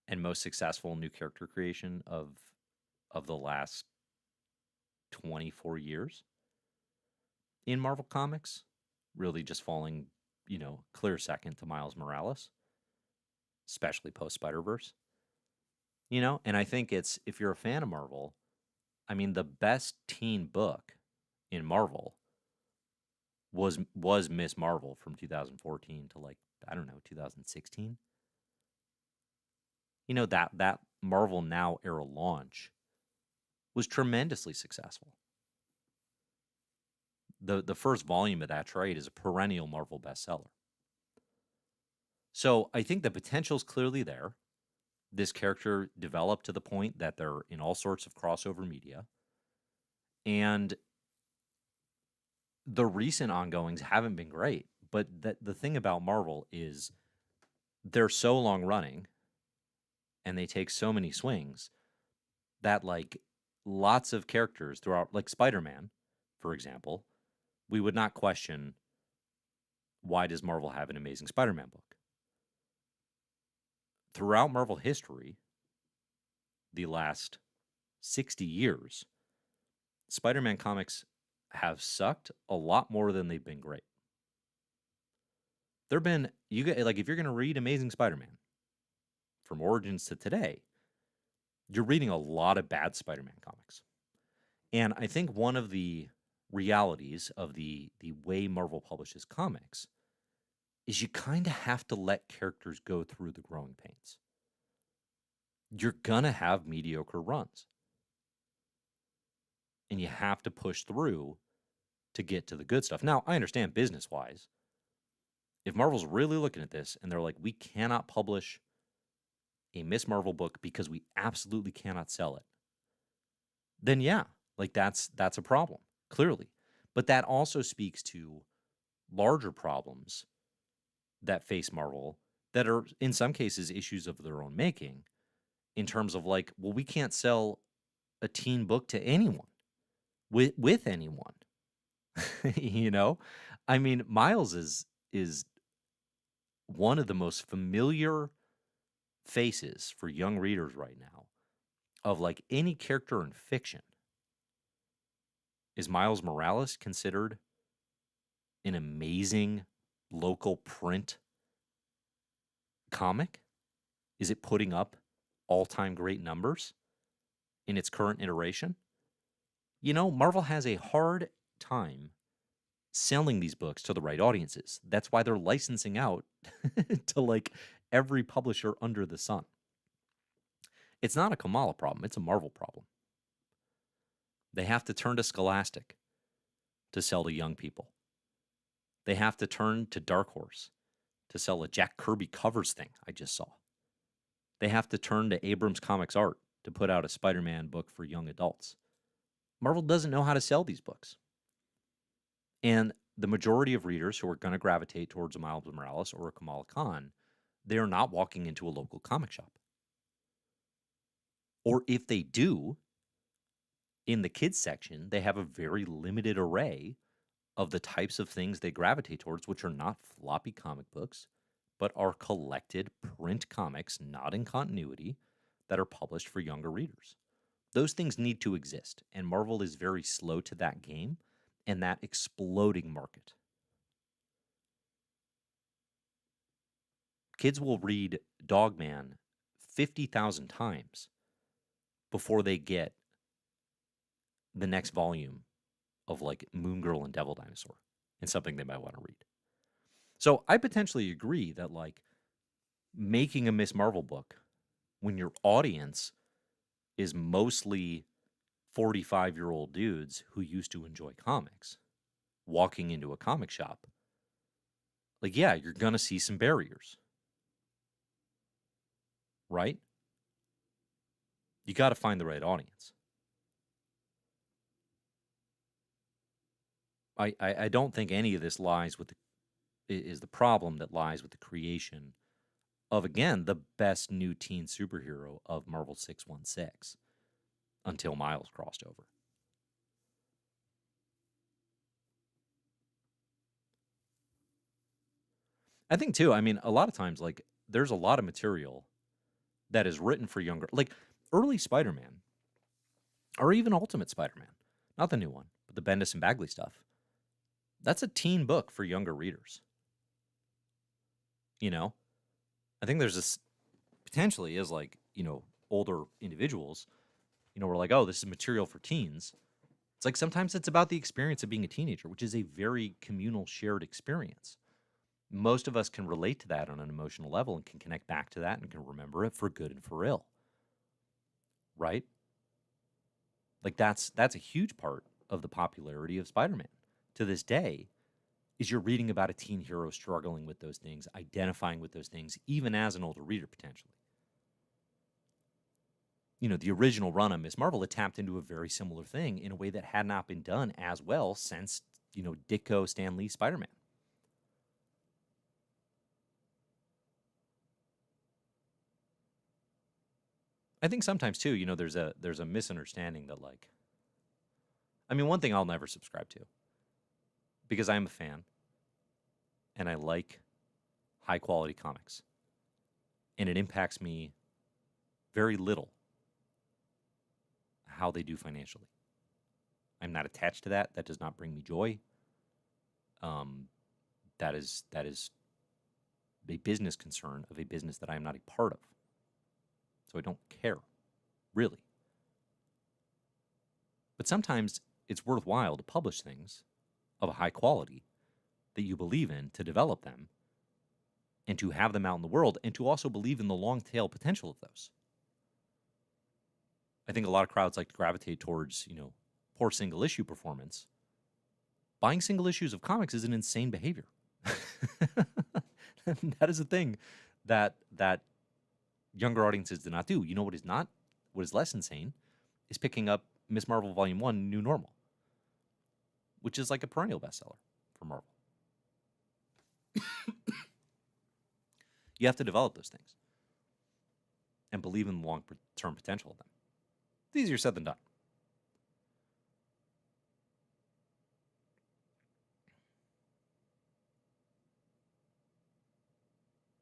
and most successful new character creation of the last 24 years in Marvel Comics, really just falling, clear second to Miles Morales. especially post Spider-Verse. And I think it's, if you're a fan of Marvel, I mean, the best teen book in Marvel was Miss Marvel from 2014 to, like, I don't know, 2016. That Marvel Now era launch was tremendously successful. The first volume of that trade is a perennial Marvel bestseller. So I think the potential is clearly there. This character developed to the point that they're in all sorts of crossover media. And the recent ongoings haven't been great. But the thing about Marvel is they're so long running and they take so many swings that, like, lots of characters throughout, like Spider-Man, for example, we would not question, why does Marvel have an Amazing Spider-Man book? Throughout Marvel history, the last 60 years, Spider-Man comics have sucked a lot more than they've been great. There've been, like, if you're going to read Amazing Spider-Man from Origins to today, you're reading a lot of bad Spider-Man comics. And I think one of the realities of the way Marvel publishes comics is you kind of have to let characters go through the growing pains. You're going to have mediocre runs. And you have to push through to get to the good stuff. Now, I understand business-wise, if Marvel's really looking at this and they're like, we cannot publish a Miss Marvel book because we absolutely cannot sell it, then yeah, like, that's a problem, clearly. But that also speaks to larger problems that face Marvel that are, in some cases, issues of their own making, in terms of, like, well, we can't sell a teen book to anyone, with anyone. I mean, Miles is one of the most familiar faces for young readers right now of, like, any character in fiction. Is Miles Morales considered an amazing local print comic? Is it putting up all-time great numbers in its current iteration? Marvel has a hard time selling these books to the right audiences. That's why they're licensing out to, like, every publisher under the sun. It's not a Kamala problem, it's a Marvel problem. They have to turn to Scholastic to sell to young people. They have to turn to Dark Horse to sell a Jack Kirby covers thing I just saw. They have to turn to Abrams Comics Art to put out a Spider-Man book for young adults. Marvel doesn't know how to sell these books. And the majority of readers who are going to gravitate towards a Miles Morales or a Kamala Khan, they are not walking into a local comic shop. Or if they do, in the kids section, they have a very limited array of the types of things they gravitate towards, which are not floppy comic books, but are collected print comics, not in continuity, that are published for younger readers. Those things need to exist, and Marvel is very slow to that game and that exploding market. Kids will read Dogman 50,000 times before they get the next volume of, like, Moon Girl and Devil Dinosaur and something they might want to read. So I potentially agree that, like, making a Miss Marvel book when your audience is mostly 45-year-old dudes who used to enjoy comics walking into a comic shop, like, yeah, you're going to see some barriers, right? You got to find the right audience. I don't think any of this lies with is the problem that lies with the creation of, again, the best new teen superhero of Marvel 616 until Miles crossed over. I think, too, I mean, a lot of times, like, there's a lot of material that is written for younger, like, early Spider-Man, or even Ultimate Spider-Man, not the new one, but the Bendis and Bagley stuff. That's a teen book for younger readers. I think there's potentially as like, older individuals, we're like, oh, this is material for teens. It's like sometimes it's about the experience of being a teenager, which is a very communal, shared experience. Most of us can relate to that on an emotional level and can connect back to that and can remember it for good and for ill, right? Like that's a huge part of the popularity of Spider-Man to this day is you're reading about a teen hero struggling with those things, identifying with those things, even as an older reader potentially. The original run of Miss Marvel had tapped into a very similar thing in a way that had not been done as well since, Ditko Stan Lee Spider-Man. I think sometimes too, there's a misunderstanding that like, I mean, one thing I'll never subscribe to because I'm a fan and I like high quality comics and it impacts me very little how they do financially. I'm not attached to that. That does not bring me joy. That is a business concern of a business that I am not a part of. So I don't care, really. But sometimes it's worthwhile to publish things of a high quality that you believe in, to develop them, and to have them out in the world, and to also believe in the long tail potential of those. I think a lot of crowds like to gravitate towards, poor single issue performance. Buying single issues of comics is an insane behavior. That is a thing that younger audiences do not do. You know what is not? What is less insane is picking up Miss Marvel Volume 1, New Normal, which is like a perennial bestseller for Marvel. You have to develop those things and believe in the long-term potential of them. It's easier said than done.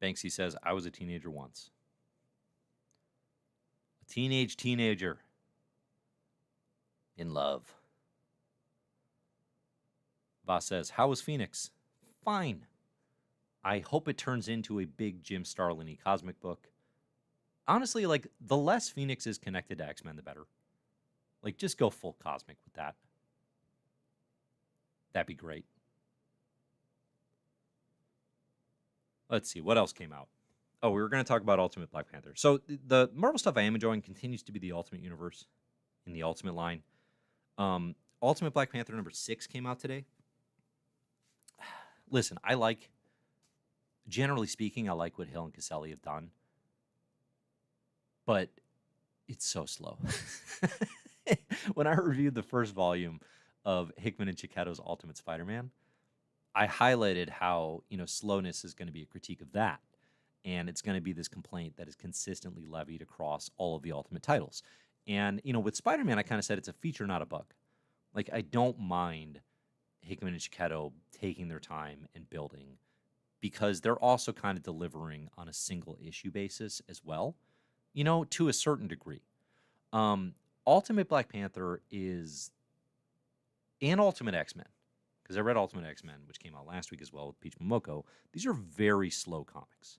Banksy says, I was a teenager once. A teenager in love. Boss says, how was Phoenix? Fine. I hope it turns into a big Jim Starlin-y cosmic book. Honestly, like, the less Phoenix is connected to X-Men, the better. Like, just go full cosmic with that. That'd be great. Let's see, what else came out? Oh, we were going to talk about Ultimate Black Panther. So the Marvel stuff I am enjoying continues to be the Ultimate Universe in the Ultimate line. Ultimate Black Panther number 6 came out today. Listen, generally speaking, I like what Hill and Caselli have done. But it's so slow. When I reviewed the first volume of Hickman and Chiquetto's Ultimate Spider-Man, I highlighted how, slowness is going to be a critique of that. And it's going to be this complaint that is consistently levied across all of the Ultimate titles. And, with Spider-Man, I kind of said it's a feature, not a bug. Like, I don't mind Hickman and Chiquetto taking their time and building because they're also kind of delivering on a single issue basis as well, to a certain degree. Ultimate Black Panther is, and Ultimate X-Men, because I read Ultimate X-Men, which came out last week as well with Peach Momoko. These are very slow comics.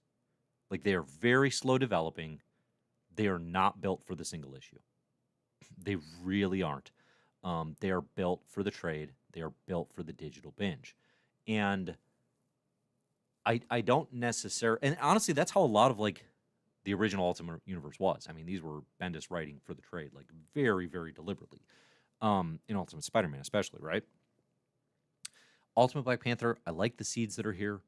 Like, they are very slow developing. They are not built for the single issue. They really aren't. They are built for the trade. They are built for the digital binge. And I don't necessarily... And honestly, that's how a lot of, like, the original Ultimate Universe was. I mean, these were Bendis writing for the trade, like, very, very deliberately. In Ultimate Spider-Man especially, right? Ultimate Black Panther, I like the seeds that are here.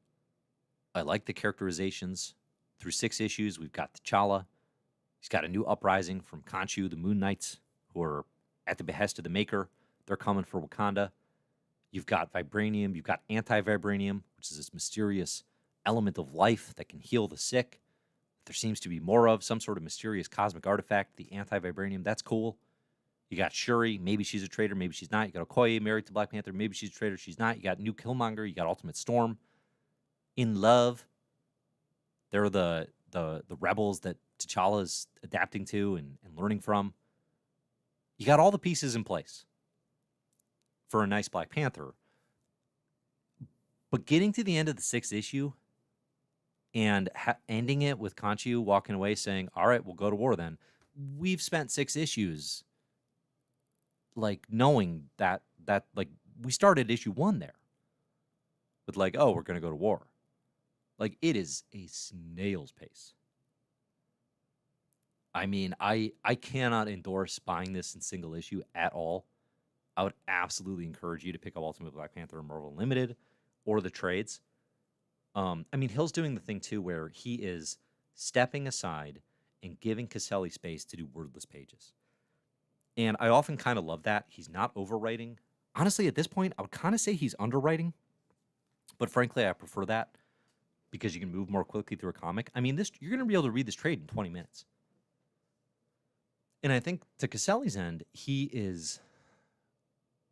I like the characterizations. Through 6 issues, we've got T'Challa. He's got a new uprising from Khonshu, the Moon Knights, who are at the behest of the Maker. They're coming for Wakanda. You've got Vibranium. You've got Anti-Vibranium, which is this mysterious element of life that can heal the sick. There seems to be more of some sort of mysterious cosmic artifact, the Anti-Vibranium. That's cool. You got Shuri. Maybe she's a traitor. Maybe she's not. You got Okoye married to Black Panther. Maybe she's a traitor. She's not. You got New Killmonger. You got Ultimate Storm. In love. They're the rebels that T'Challa's adapting to and learning from. You got all the pieces in place for a nice Black Panther. But getting to the end of the 6th issue, and ending it with Conchu walking away saying, "All right, we'll go to war then." We've spent 6 issues like knowing that like we started issue 1 there with like, "Oh, we're going to go to war." Like it is a snail's pace. I mean, I cannot endorse buying this in single issue at all. I would absolutely encourage you to pick up Ultimate Black Panther and Marvel Unlimited or the trades. I mean, Hill's doing the thing too where he is stepping aside and giving Caselli space to do wordless pages. And I often kind of love that. He's not overwriting. Honestly, at this point, I would kind of say he's underwriting. But frankly, I prefer that because you can move more quickly through a comic. I mean, this you're going to be able to read this trade in 20 minutes. And I think to Caselli's end, he is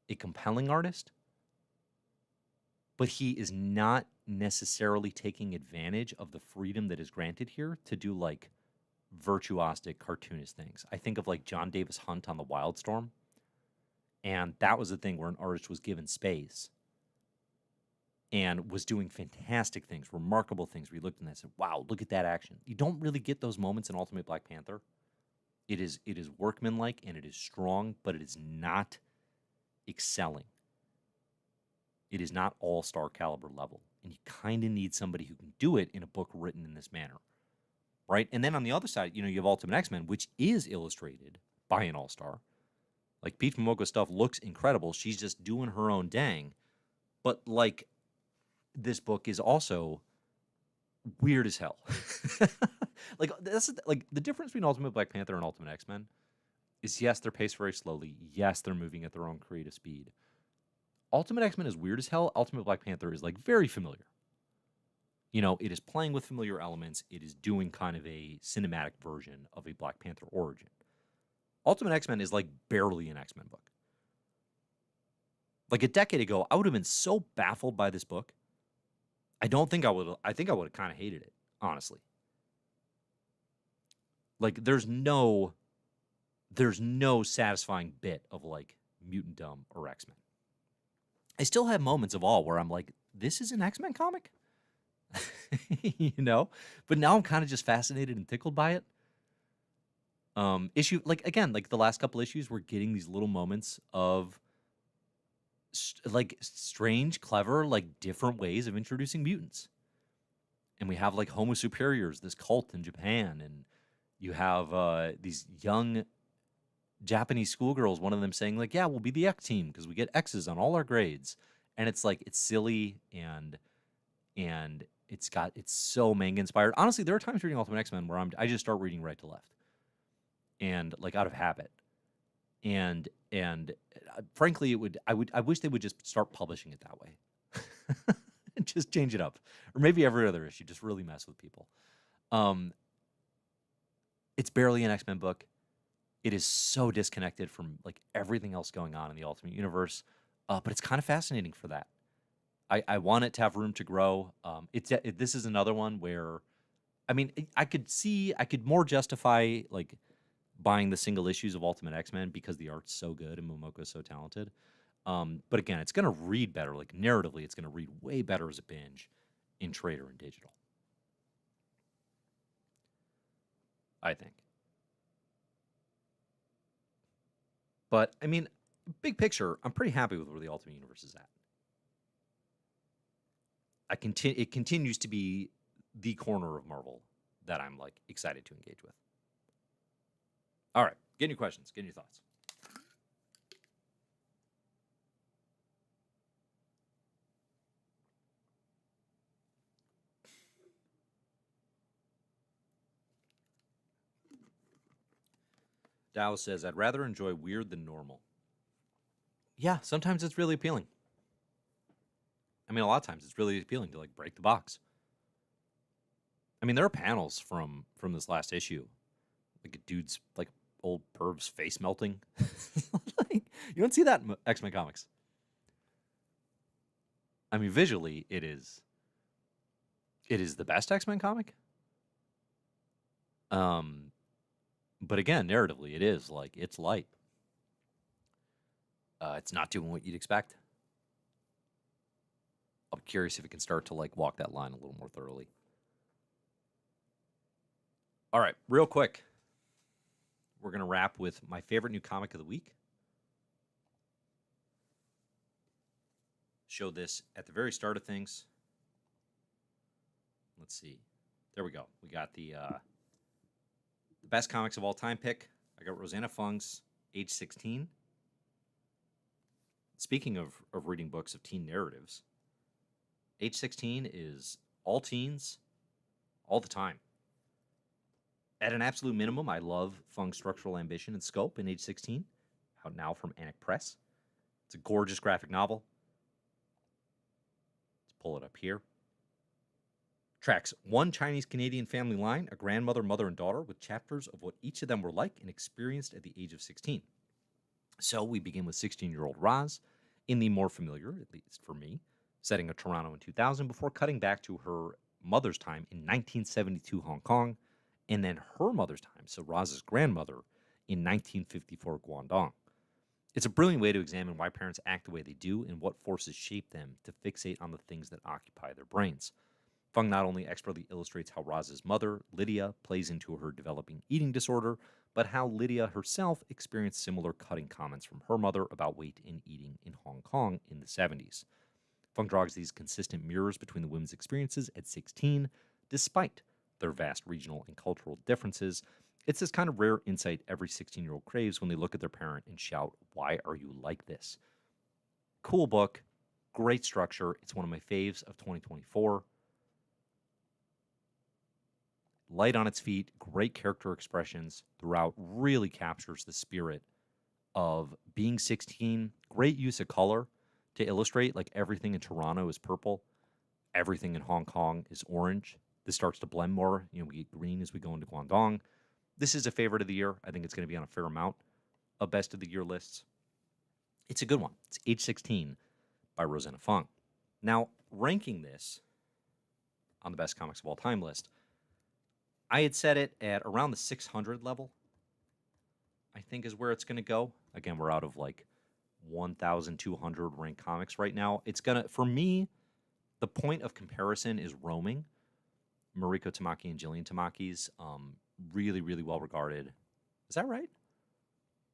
a compelling artist, but he is not necessarily taking advantage of the freedom that is granted here to do like virtuosic cartoonist things. I think of like John Davis Hunt on the Wildstorm, and that was the thing where an artist was given space and was doing fantastic things, remarkable things. We looked and I said, "Wow, look at that action." You don't really get those moments in Ultimate Black Panther. It is workmanlike and it is strong, but it is not excelling. It is not all-star caliber level. And you kind of need somebody who can do it in a book written in this manner, right? And then on the other side, you have Ultimate X-Men, which is illustrated by an all-star. Like, Peach Momoko's stuff looks incredible. She's just doing her own dang. But, like, this book is also weird as hell. Like, the difference between Ultimate Black Panther and Ultimate X-Men is, yes, they're paced very slowly. Yes, they're moving at their own creative speed. Ultimate X-Men is weird as hell. Ultimate Black Panther is like very familiar. It is playing with familiar elements. It is doing kind of a cinematic version of a Black Panther origin. Ultimate X-Men is like barely an X-Men book. Like a decade ago, I would have been so baffled by this book. I think I would have kind of hated it, honestly. Like there's no satisfying bit of like Mutantdom or X-Men. I still have moments of awe where I'm like, this is an X-Men comic? But now I'm kind of just fascinated and tickled by it. Like the last couple issues, we're getting these little moments of like strange, clever, like different ways of introducing mutants. And we have like Homo Superiors, this cult in Japan, and you have these young Japanese schoolgirls, one of them saying like, "Yeah, we'll be the X team because we get X's on all our grades." And it's like, it's silly and it's so manga inspired. Honestly, there are times reading Ultimate X-Men where I just start reading right to left. And like out of habit. And frankly, I wish they would just start publishing it that way. And just change it up. Or maybe every other issue, just really mess with people. It's barely an X-Men book. It is so disconnected from like everything else going on in the Ultimate Universe, but it's kind of fascinating for that. I want it to have room to grow. This is another one where, I mean, I could more justify like buying the single issues of Ultimate X-Men because the art's so good and Momoko's so talented. But again, it's going to read better. Like narratively, it's going to read way better as a binge in trade or in digital, I think. But I mean, big picture, I'm pretty happy with where the Ultimate Universe is at. It continues to be the corner of Marvel that I'm like excited to engage with. All right, get your questions, get your thoughts. Dow says, "I'd rather enjoy weird than normal." Yeah, sometimes it's really appealing. I mean, a lot of times it's really appealing to like break the box. I mean, there are panels from this last issue, like a dude's like old perv's face melting. Like, you don't see that in X-Men comics. I mean, visually, it is the best X-Men comic. But again, narratively, it is like it's light. It's not doing what you'd expect. I'm curious if it can start to like walk that line a little more thoroughly. All right, real quick. We're going to wrap with my favorite new comic of the week. Show this at the very start of things. Let's see. There we go. We got the best comics of all time pick. I got Rosanna Fung's Age 16. Speaking of reading books of teen narratives, Age 16 is all teens, all the time. At an absolute minimum, I love Fung's structural ambition and scope in Age 16, out now from Anik Press. It's a gorgeous graphic novel. Let's pull it up here. Tracks one Chinese-Canadian family line, a grandmother, mother, and daughter, with chapters of what each of them were like and experienced at the age of 16. So we begin with 16-year-old Roz, in the more familiar, at least for me, setting of Toronto in 2000, before cutting back to her mother's time in 1972 Hong Kong, and then her mother's time, so Roz's grandmother, in 1954 Guangdong. It's a brilliant way to examine why parents act the way they do and what forces shape them to fixate on the things that occupy their brains. Fung not only expertly illustrates how Roz's mother, Lydia, plays into her developing eating disorder, but how Lydia herself experienced similar cutting comments from her mother about weight and eating in Hong Kong in the 70s. Fung draws these consistent mirrors between the women's experiences at 16, despite their vast regional and cultural differences. It's this kind of rare insight every 16-year-old craves when they look at their parent and shout, "Why are you like this?" Cool book, great structure. It's one of my faves of 2024. Light on its feet, great character expressions throughout, really captures the spirit of being 16. Great use of color to illustrate, like everything in Toronto is purple, everything in Hong Kong is orange. This starts to blend more. We get green as we go into Guangdong. This is a favorite of the year. I think it's going to be on a fair amount of best of the year lists. It's a good one. It's Age 16 by Rosanna Fung. Now, ranking this on the best comics of all time list, I had set it at around the 600 level, I think is where it's going to go. Again, we're out of like 1,200 ranked comics right now. It's going to, for me, the point of comparison is Roaming. Mariko Tamaki and Jillian Tamaki's really, really well regarded. Is that right?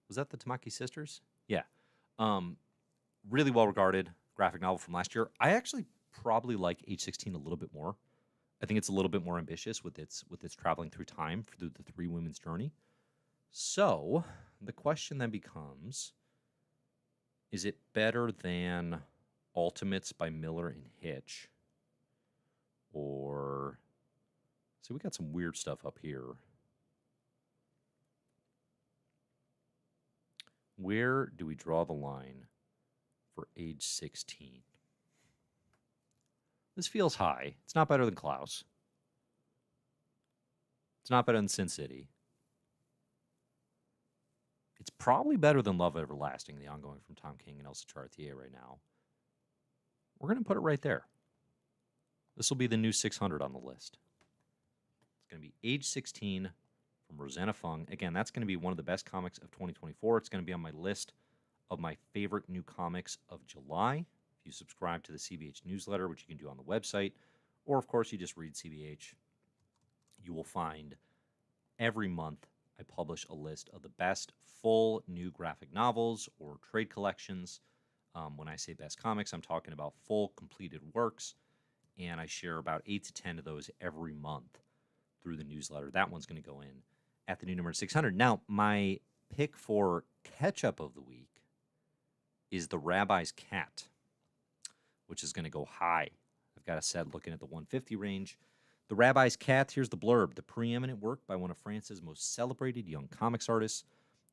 Was that the Tamaki sisters? Yeah. Really well regarded graphic novel from last year. I actually probably like Age 16 a little bit more. I think it's a little bit more ambitious with its traveling through time through the three women's journey. So the question then becomes, is it better than Ultimates by Miller and Hitch? Or, see, we got some weird stuff up here. Where do we draw the line for Age 16? This feels high. It's not better than Klaus. It's not better than Sin City. It's probably better than Love Everlasting, the ongoing from Tom King and Elsa Chartier right now. We're going to put it right there. This will be the new 600 on the list. It's going to be Age 16 from Rosanna Fung. Again, that's going to be one of the best comics of 2024. It's going to be on my list of my favorite new comics of July. If you subscribe to the CBH newsletter, which you can do on the website, or of course you just read CBH, you will find every month I publish a list of the best full new graphic novels or trade collections. When I say best comics, I'm talking about full completed works, and I share about 8 to 10 of those every month through the newsletter. That one's going to go in at the new number 600. Now, my pick for catch-up of the week is The Rabbi's Cat, which is going to go high. I've got a set looking at the 150 range. The Rabbi's Cat, here's the blurb. The preeminent work by one of France's most celebrated young comics artists.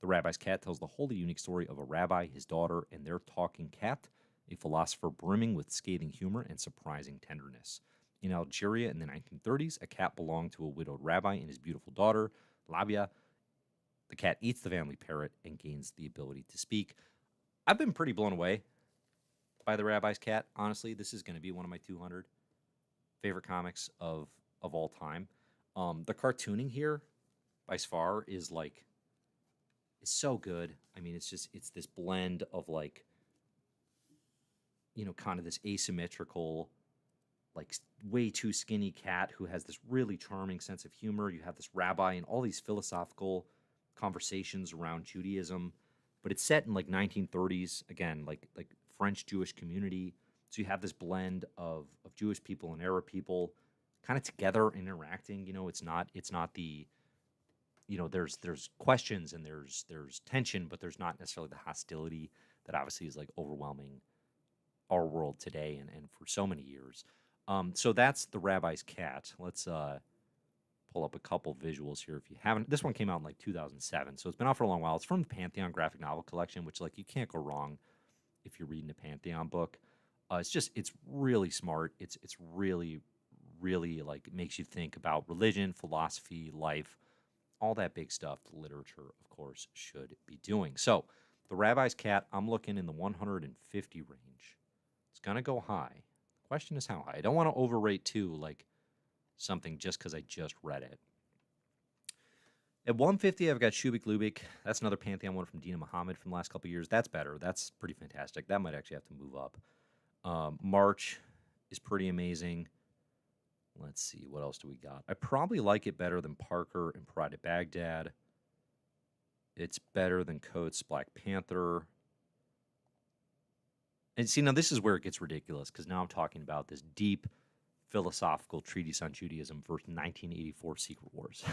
The Rabbi's Cat tells the wholly unique story of a rabbi, his daughter, and their talking cat, a philosopher brimming with scathing humor and surprising tenderness. In Algeria in the 1930s, a cat belonged to a widowed rabbi and his beautiful daughter, Labia. The cat eats the family parrot and gains the ability to speak. I've been pretty blown away by The Rabbi's Cat. Honestly, this is going to be one of my 200 favorite comics of all time. The cartooning here, by far, is so good. I mean, it's this blend of kind of this asymmetrical like way too skinny cat who has this really charming sense of humor. You have this rabbi and all these philosophical conversations around Judaism, but it's set in like 1930s again, like French Jewish community. So you have this blend of Jewish people and Arab people kind of together and interacting. It's not the there's questions and there's tension, but there's not necessarily the hostility that obviously is like overwhelming our world today and for so many years. So that's the Rabbi's Cat. Let's pull up a couple visuals here if you haven't. This one came out in like 2007, so it's been out for a long while. It's from the Pantheon graphic novel collection, which like you can't go wrong if you're reading a Pantheon book. It's really smart. It's really really like makes you think about religion, philosophy, life, all that big stuff. Literature, of course, should be doing. So the Rabbi's Cat, I'm looking in the 150 range. It's gonna go high. The question is how high. I don't want to overrate too, like something just because I just read it. At 150, I've got Shubik Lubik. That's another Pantheon one from Dina Muhammad from the last couple of years. That's better. That's pretty fantastic. That might actually have to move up. March is pretty amazing. Let's see, what else do we got? I probably like it better than Parker and Pride of Baghdad. It's better than Coates' Black Panther. And see, now this is where it gets ridiculous, because now I'm talking about this deep philosophical treatise on Judaism versus 1984 Secret Wars.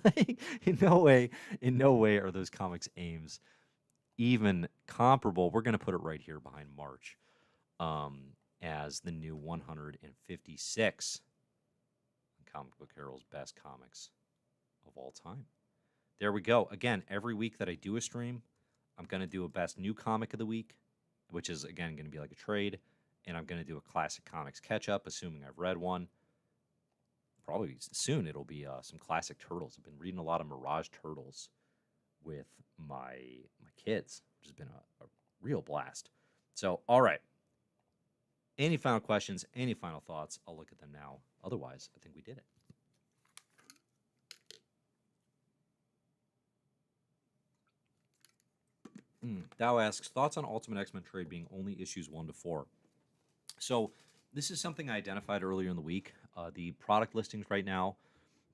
Like, in no way are those comics' aims even comparable. We're going to put it right here behind March as the new 156 Comic Book Herald's best comics of all time. There we go. Again, every week that I do a stream, I'm going to do a best new comic of the week, which is, again, going to be like a trade. And I'm going to do a classic comics catch-up, assuming I've read one. Probably soon it'll be some classic Turtles. I've been reading a lot of Mirage Turtles with my kids, which has been a real blast. So, all right. Any final questions? Any final thoughts? I'll look at them now. Otherwise, I think we did it. Dow asks, thoughts on Ultimate X-Men trade being only issues 1 to 4? So this is something I identified earlier in the week. The product listings right now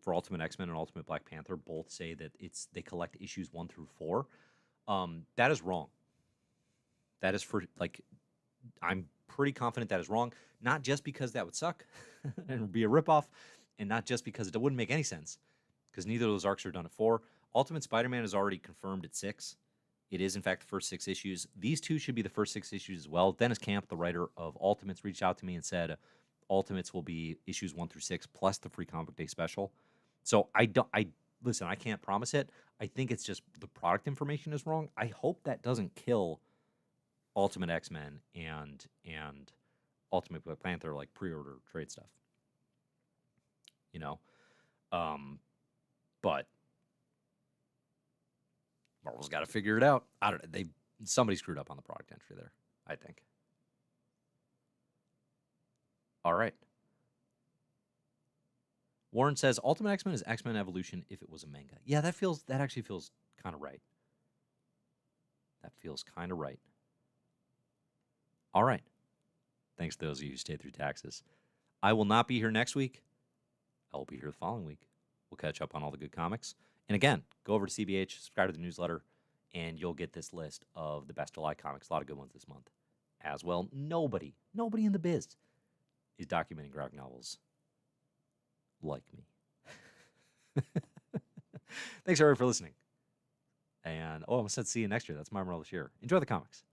for Ultimate X-Men and Ultimate Black Panther both say that they collect issues 1 through 4. That is wrong. That is I'm pretty confident that is wrong. Not just because that would suck and be a ripoff, and not just because it wouldn't make any sense, because neither of those arcs are done at 4. Ultimate Spider-Man is already confirmed at 6. It is, in fact, the first 6 issues. These two should be the first 6 issues as well. Dennis Camp, the writer of Ultimates, reached out to me and said Ultimates will be issues 1 through 6 plus the free Comic Book Day special. So listen, I can't promise it. I think it's just the product information is wrong. I hope that doesn't kill Ultimate X-Men and Ultimate Black Panther, like pre-order trade stuff. But Marvel's got to figure it out. I don't know. Somebody screwed up on the product entry there, I think. All right. Warren says Ultimate X-Men is X-Men Evolution if it was a manga. Yeah, that actually feels kind of right. That feels kind of right. All right. Thanks to those of you who stayed through taxes. I will not be here next week. I will be here the following week. We'll catch up on all the good comics. And again, go over to CBH, subscribe to the newsletter, and you'll get this list of the best July comics. A lot of good ones this month as well. Nobody in the biz is documenting graphic novels like me. Thanks, everybody, for listening. And, I said see you next year. That's my morale this year. Enjoy the comics.